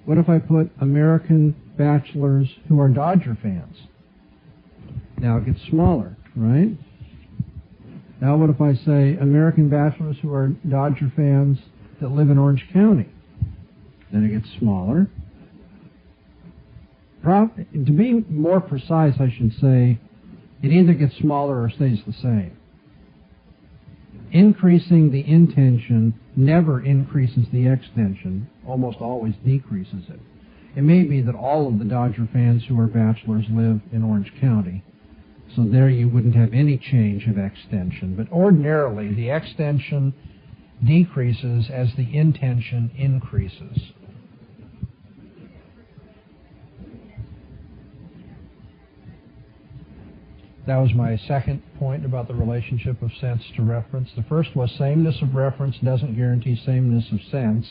What if I put American bachelors who are Dodger fans? Now it gets smaller, right? Now what if I say American bachelors who are Dodger fans that live in Orange County? Then it gets smaller. To be more precise, I should say, it either gets smaller or stays the same. Increasing the intention never increases the extension, almost always decreases it. It may be that all of the Dodger fans who are bachelors live in Orange County, so there you wouldn't have any change of extension. But ordinarily, the extension decreases as the intention increases. That was my second point about the relationship of sense to reference. The first was sameness of reference doesn't guarantee sameness of sense.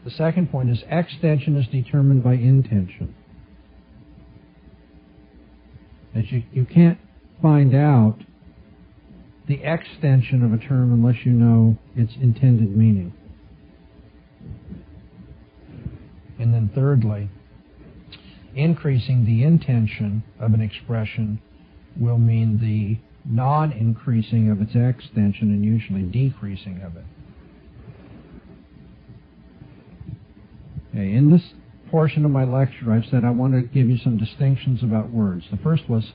The second point is extension is determined by intention. That you can't find out the extension of a term unless you know its intended meaning. And then thirdly, increasing the intention of an expression will mean the non-increasing of its extension and usually decreasing of it. Okay, in this portion of my lecture, I've said I want to give you some distinctions about words. The first was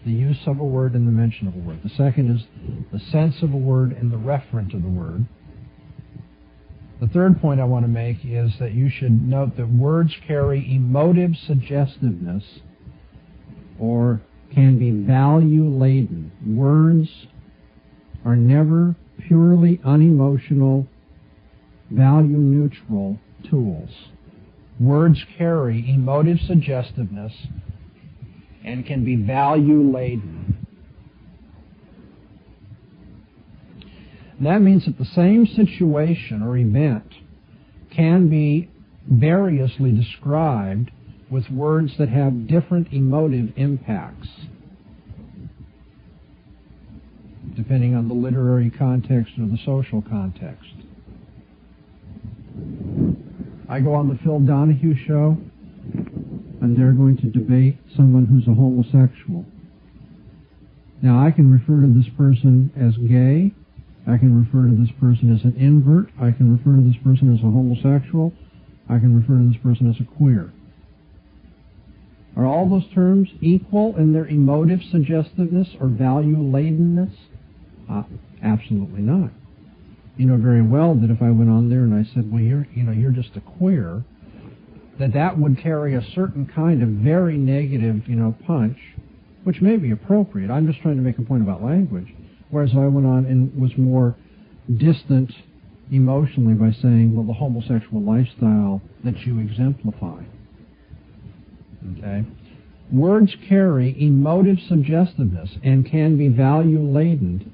the use of a word and the mention of a word. The second is the sense of a word and the referent of the word. The third point I want to make is that you should note that words carry emotive suggestiveness or can be value-laden. Words are never purely unemotional, value-neutral tools. Words carry emotive suggestiveness and can be value-laden. That means that the same situation or event can be variously described with words that have different emotive impacts, depending on the literary context or the social context. I go on the Phil Donahue show, and they're going to debate someone who's a homosexual. Now, I can refer to this person as gay, I can refer to this person as an invert, I can refer to this person as a homosexual, I can refer to this person as a queer. Are all those terms equal in their emotive suggestiveness or value-ladenness? Absolutely not. You know very well that if I went on there and I said, well, you're just a queer, that would carry a certain kind of very negative, punch, which may be appropriate. I'm just trying to make a point about language. Whereas if I went on and was more distant emotionally by saying, well, the homosexual lifestyle that you exemplify. Okay? Words carry emotive suggestiveness and can be value-laden,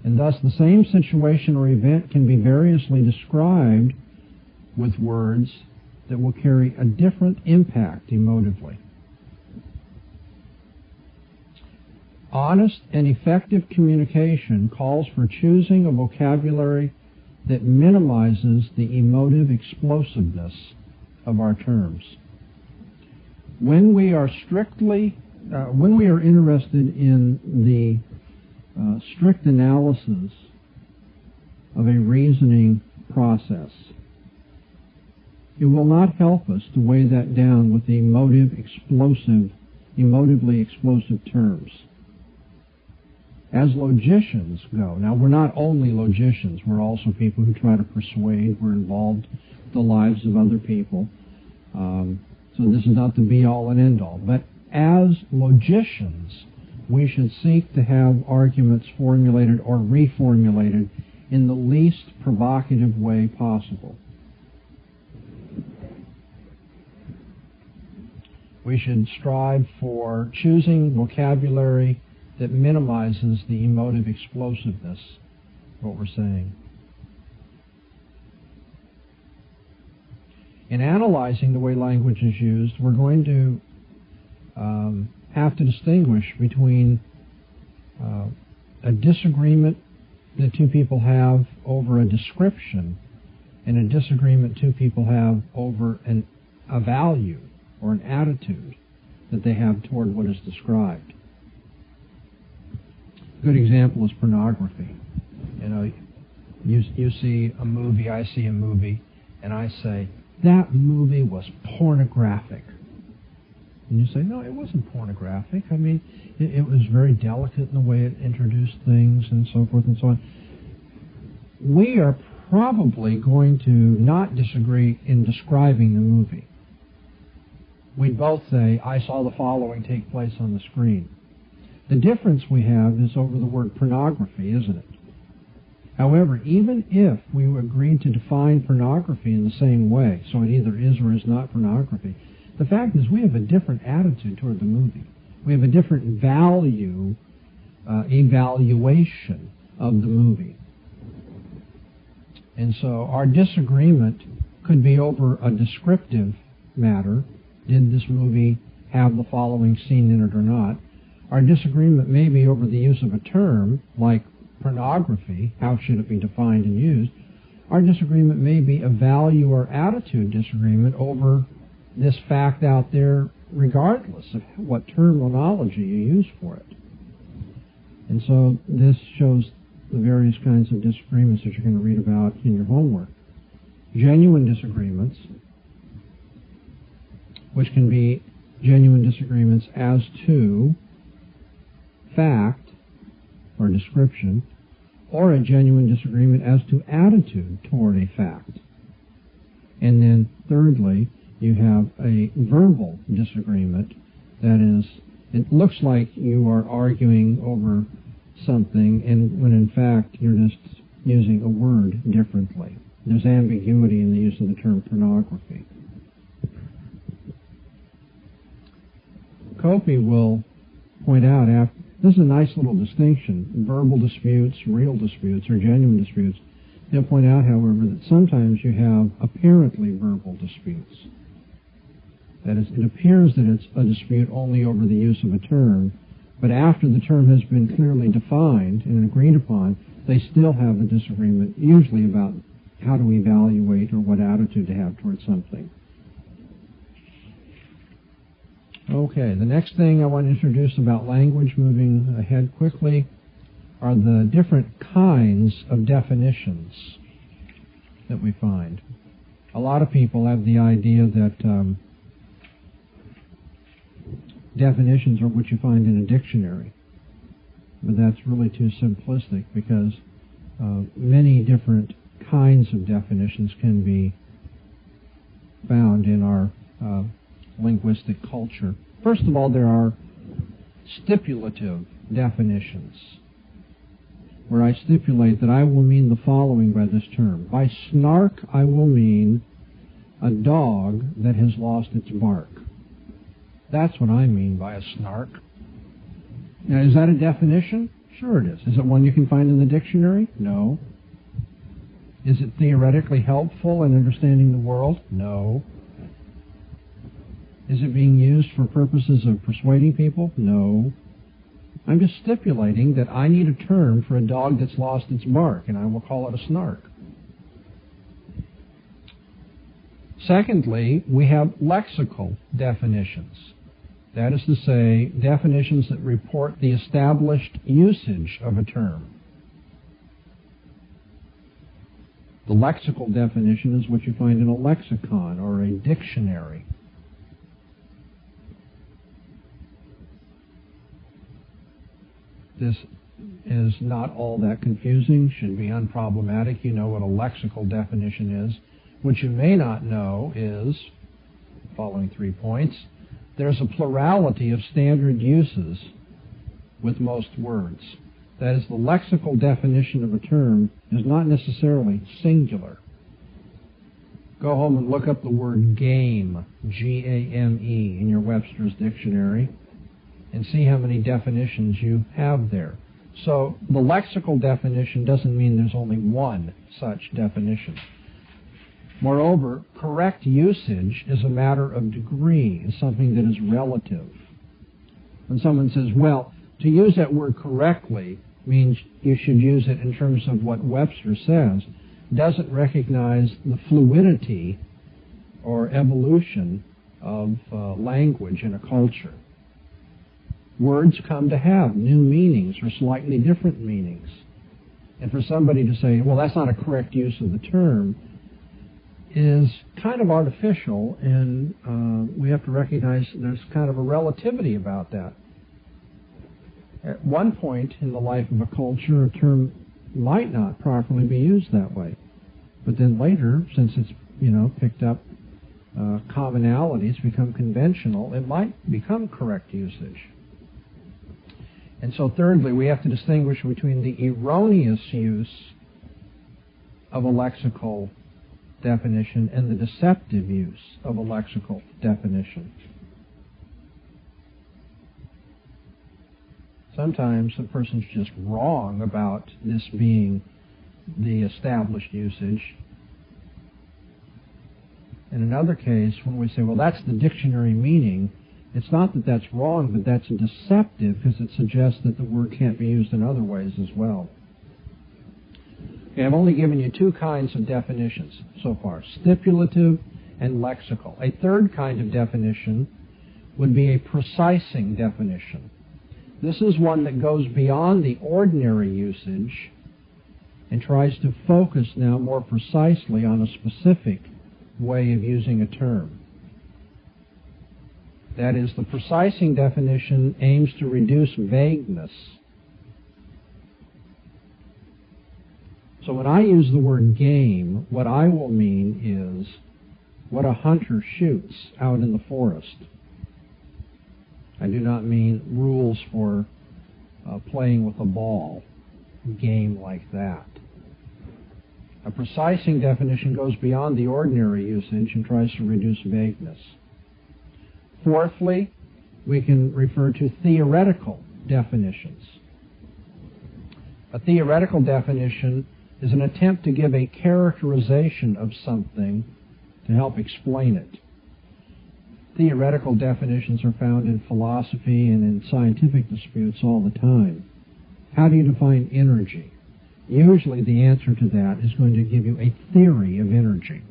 and thus the same situation or event can be variously described with words that will carry a different impact emotively. Honest and effective communication calls for choosing a vocabulary that minimizes the emotive explosiveness of our terms. When we are interested in the strict analysis of a reasoning process, it will not help us to weigh that down with the emotively explosive terms. As logicians go, now we're not only logicians, we're also people who try to persuade, we're involved in the lives of other people. So this is not the be-all and end-all. But as logicians, we should seek to have arguments formulated or reformulated in the least provocative way possible. We should strive for choosing vocabulary that minimizes the emotive explosiveness of what we're saying. In analyzing the way language is used, we're going to have to distinguish between a disagreement that two people have over a description and a disagreement two people have over a value or an attitude that they have toward what is described. A good example is pornography. You see a movie, I see a movie, and I say, that movie was pornographic. And you say, no, it wasn't pornographic. I mean, it was very delicate in the way it introduced things and so forth and so on. We are probably going to not disagree in describing the movie. We'd both say, I saw the following take place on the screen. The difference we have is over the word pornography, isn't it? However, even if we agreed to define pornography in the same way, so it either is or is not pornography, the fact is we have a different attitude toward the movie. We have a different value, evaluation of the movie. And so our disagreement could be over a descriptive matter. Did this movie have the following scene in it or not? Our disagreement may be over the use of a term like pornography. How should it be defined and used? Our disagreement may be a value or attitude disagreement over this fact out there, regardless of what terminology you use for it. And so this shows the various kinds of disagreements that you're going to read about in your homework. Genuine disagreements, which can be genuine disagreements as to fact or description, or a genuine disagreement as to attitude toward a fact. And then thirdly, you have a verbal disagreement. That is, it looks like you are arguing over something, and when in fact you're just using a word differently. There's ambiguity in the use of the term pornography. Copey will point out, this is a nice little distinction, verbal disputes, real disputes, or genuine disputes. He'll point out, however, that sometimes you have apparently verbal disputes. That is, it appears that it's a dispute only over the use of a term, but after the term has been clearly defined and agreed upon, they still have a disagreement, usually about how to evaluate or what attitude to have towards something. Okay, the next thing I want to introduce about language, moving ahead quickly, are the different kinds of definitions that we find. A lot of people have the idea that definitions are what you find in a dictionary, but that's really too simplistic because many different kinds of definitions can be found in our linguistic culture. First of all, there are stipulative definitions, where I stipulate that I will mean the following by this term. By snark, I will mean a dog that has lost its bark. That's what I mean by a snark. Now, is that a definition? Sure it is. Is it one you can find in the dictionary? No. Is it theoretically helpful in understanding the world? No. Is it being used for purposes of persuading people? No. I'm just stipulating that I need a term for a dog that's lost its bark, and I will call it a snark. Secondly, we have lexical definitions. That is to say, definitions that report the established usage of a term. The lexical definition is what you find in a lexicon or a dictionary. This is not all that confusing, should be unproblematic. You know what a lexical definition is. What you may not know is, following 3 points, there's a plurality of standard uses with most words. That is, the lexical definition of a term is not necessarily singular. Go home and look up the word game, G-A-M-E, in your Webster's dictionary, and see how many definitions you have there. So the lexical definition doesn't mean there's only one such definition. Moreover, correct usage is a matter of degree, is something that is relative. When someone says, well, to use that word correctly means you should use it in terms of what Webster says, doesn't recognize the fluidity or evolution of language in a culture. Words come to have new meanings or slightly different meanings. And for somebody to say, well, that's not a correct use of the term, is kind of artificial, and we have to recognize there's kind of a relativity about that. At one point in the life of a culture, a term might not properly be used that way. But then later, since it's, picked up commonalities, become conventional, it might become correct usage. And so thirdly, we have to distinguish between the erroneous use of a lexical definition and the deceptive use of a lexical definition. Sometimes the person's just wrong about this being the established usage. In another case, when we say, well, that's the dictionary meaning, it's not that that's wrong, but that's deceptive because it suggests that the word can't be used in other ways as well. Okay, I've only given you two kinds of definitions so far, stipulative and lexical. A third kind of definition would be a precising definition. This is one that goes beyond the ordinary usage and tries to focus now more precisely on a specific way of using a term. That is, the precising definition aims to reduce vagueness. So when I use the word game, what I will mean is what a hunter shoots out in the forest. I do not mean rules for playing with a ball, game like that. A precising definition goes beyond the ordinary usage and tries to reduce vagueness. Fourthly, we can refer to theoretical definitions. A theoretical definition is an attempt to give a characterization of something to help explain it. Theoretical definitions are found in philosophy and in scientific disputes all the time. How do you define energy? Usually the answer to that is going to give you a theory of energy.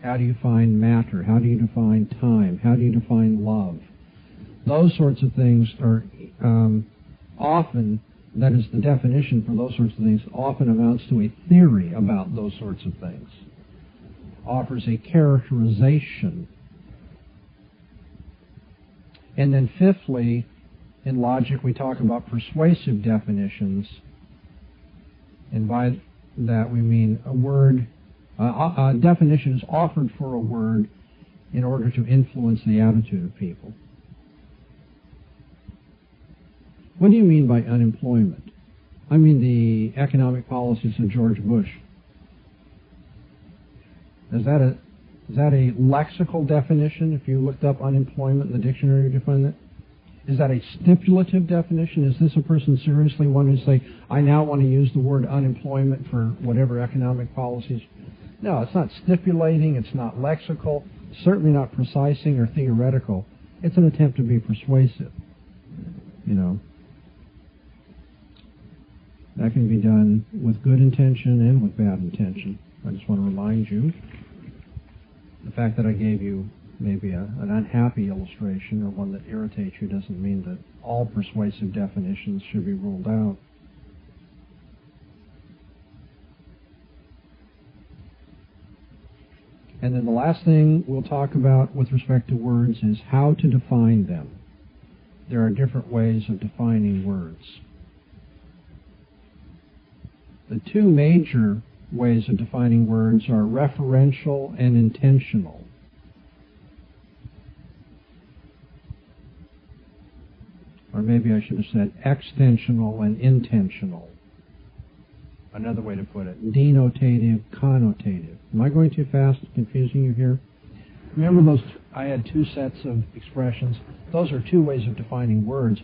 How do you define matter? How do you define time? How do you define love? Those sorts of things are often, that is, the definition for those sorts of things often amounts to a theory about those sorts of things. Offers a characterization. And then fifthly, in logic we talk about persuasive definitions, and by that we mean a word, a definition is offered for a word in order to influence the attitude of people. What do you mean by unemployment? I mean the economic policies of George Bush. Is that a lexical definition? If you looked up unemployment in the dictionary, would you find that? Is that a stipulative definition? Is this a person seriously wanting to say, I now want to use the word unemployment for whatever economic policies? No, it's not stipulating, it's not lexical, certainly not precising or theoretical. It's an attempt to be persuasive. You know. That can be done with good intention and with bad intention. I just want to remind you, the fact that I gave you maybe an unhappy illustration or one that irritates you doesn't mean that all persuasive definitions should be ruled out. And then the last thing we'll talk about with respect to words is how to define them. There are different ways of defining words. The two major ways of defining words are referential and intentional. Or maybe I should have said extensional and intentional. Another way to put it, denotative, connotative. Am I going too fast, confusing you here? Remember those, I had two sets of expressions. Those are two ways of defining words.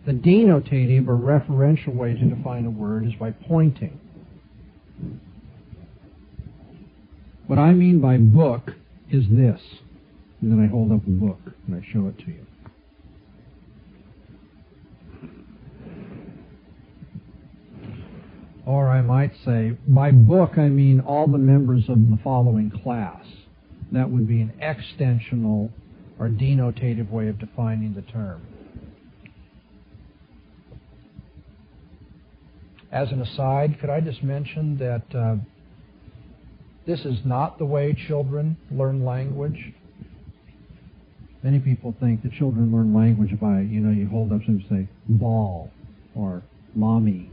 The denotative or referential way to define a word is by pointing. What I mean by book is this. And then I hold up a book and I show it to you. Or I might say, by book I mean all the members of the following class. That would be an extensional or denotative way of defining the term. As an aside, could I just mention that this is not the way children learn language? Many people think that children learn language by, you hold up something and say, ball, or mommy,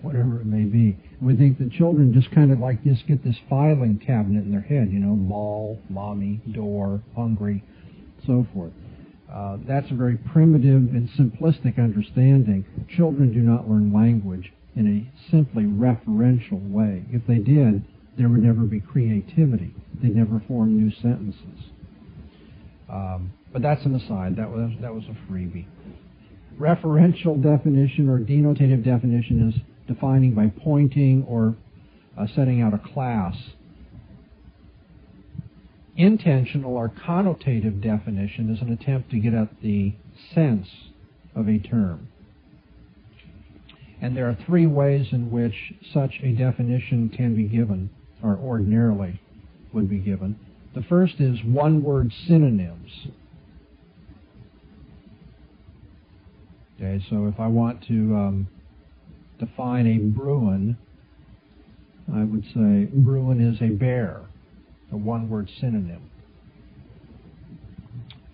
whatever it may be. We think that children just kind of like this get this filing cabinet in their head, ball, mommy, door, hungry, so forth. That's a very primitive and simplistic understanding. Children do not learn language in a simply referential way. If they did, there would never be creativity. They'd never form new sentences. But that's an aside. That was a freebie. Referential definition or denotative definition is defining by pointing or setting out a class. Intentional or connotative definition is an attempt to get at the sense of a term. And there are three ways in which such a definition can be given, or ordinarily would be given. The first is one-word synonyms. Okay, so if I want to define a Bruin, I would say Bruin is a bear, a one-word synonym.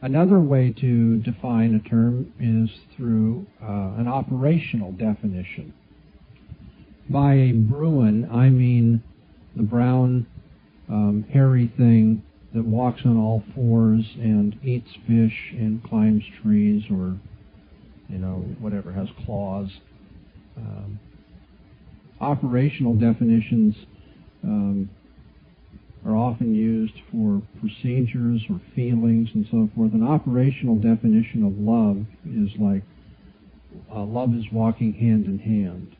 Another way to define a term is through an operational definition. By a Bruin, I mean the brown, hairy thing that walks on all fours and eats fish and climbs trees, or, whatever, has claws. are often used for procedures or feelings and so forth. An operational definition of love is like love is walking hand in hand.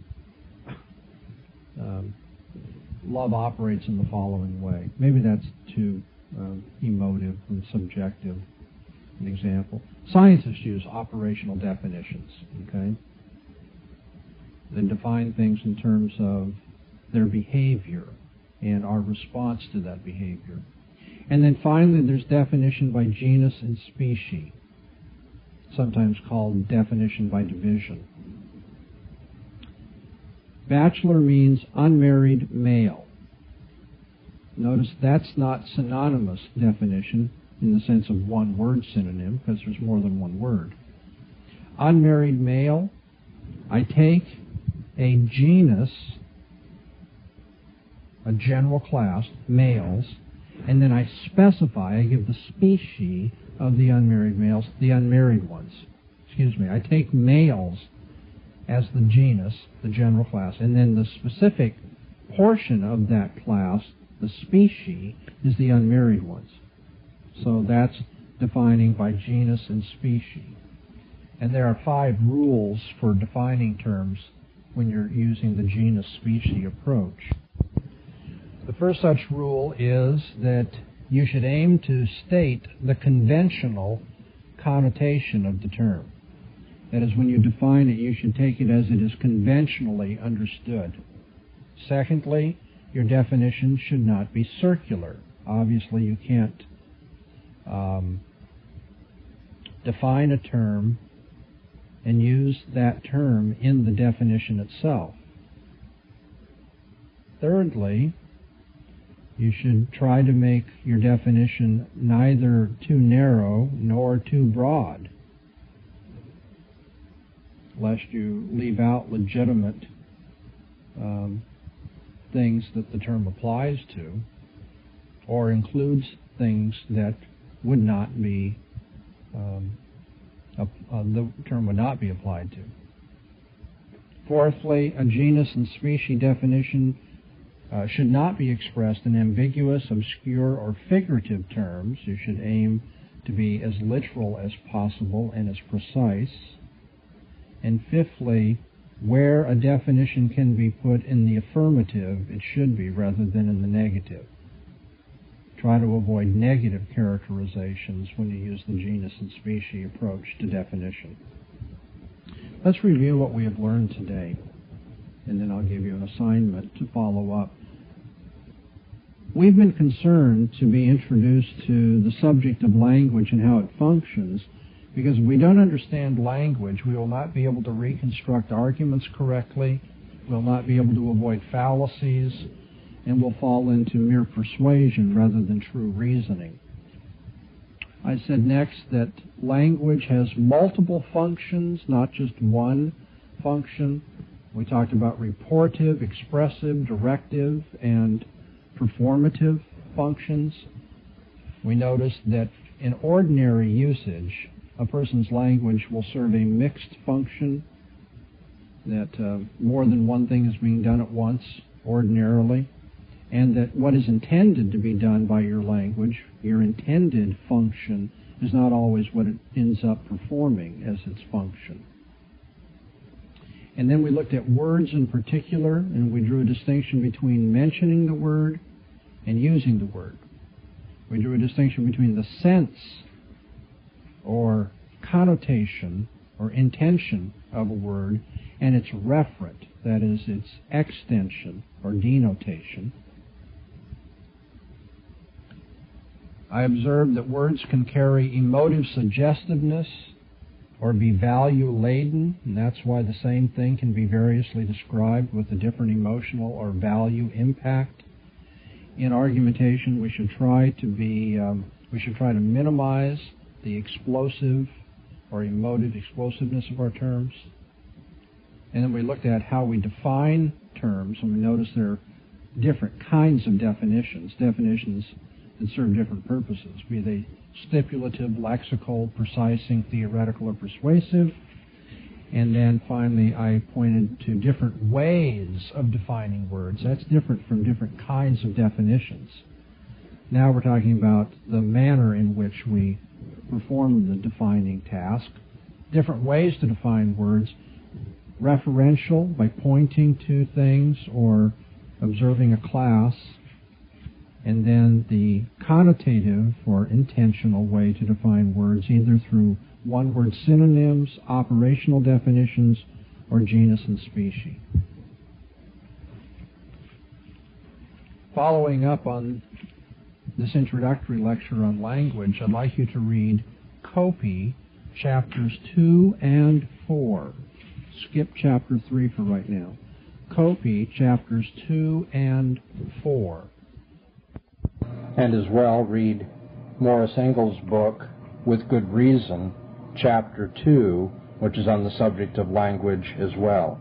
Love operates in the following way. Maybe that's too emotive and subjective an example. Scientists use operational definitions, okay? They define things in terms of their behavior and our response to that behavior. And then finally, there's definition by genus and species, sometimes called definition by division. Bachelor means unmarried male. Notice that's not synonymous definition in the sense of one word synonym, because there's more than one word. Unmarried male, I take a genus, a general class, males, and then I specify, I give the species of the unmarried males, the unmarried ones. I take males as the genus, the general class, and then the specific portion of that class, the species, is the unmarried ones. So that's defining by genus and species. And there are 5 rules for defining terms when you're using the genus-species approach. The first such rule is that you should aim to state the conventional connotation of the term. That is, when you define it, you should take it as it is conventionally understood. Secondly, your definition should not be circular. Obviously, you can't define a term and use that term in the definition itself. Thirdly, you should try to make your definition neither too narrow nor too broad, lest you leave out legitimate things that the term applies to, or includes things that would not be the term would not be applied to. Fourthly, a genus and species definition should not be expressed in ambiguous, obscure, or figurative terms. You should aim to be as literal as possible and as precise. And fifthly, where a definition can be put in the affirmative, it should be rather than in the negative. Try to avoid negative characterizations when you use the genus and species approach to definition. Let's review what we have learned today, and then I'll give you an assignment to follow up. We've been concerned to be introduced to the subject of language and how it functions, because if we don't understand language, we will not be able to reconstruct arguments correctly, we'll not be able to avoid fallacies, and will fall into mere persuasion rather than true reasoning. I said next that language has multiple functions, not just one function. We talked about reportive, expressive, directive, and performative functions. We noticed that in ordinary usage, a person's language will serve a mixed function, that more than one thing is being done at once ordinarily, and that what is intended to be done by your language, your intended function, is not always what it ends up performing as its function. And then we looked at words in particular, and we drew a distinction between mentioning the word and using the word. We drew a distinction between the sense or connotation or intention of a word and its referent, that is, its extension or denotation. I observed that words can carry emotive suggestiveness or be value-laden, and that's why the same thing can be variously described with a different emotional or value impact. In argumentation, we should try to minimize the explosive or emotive explosiveness of our terms. And then we looked at how we define terms, and we noticed there are different kinds of definitions that serve different purposes, be they stipulative, lexical, precising, theoretical, or persuasive. And then finally I pointed to different ways of defining words. That's different from different kinds of definitions. Now we're talking about the manner in which we perform the defining task. Different ways to define words. Referential, by pointing to things or observing a class. And then the connotative or intentional way to define words, either through one-word synonyms, operational definitions, or genus and species. Following up on this introductory lecture on language, I'd like you to read Copy, chapters 2 and 4. Skip chapter 3 for right now. Copy, chapters 2 and 4. And as well read Morris Engel's book, With Good Reason, chapter 2, which is on the subject of language as well.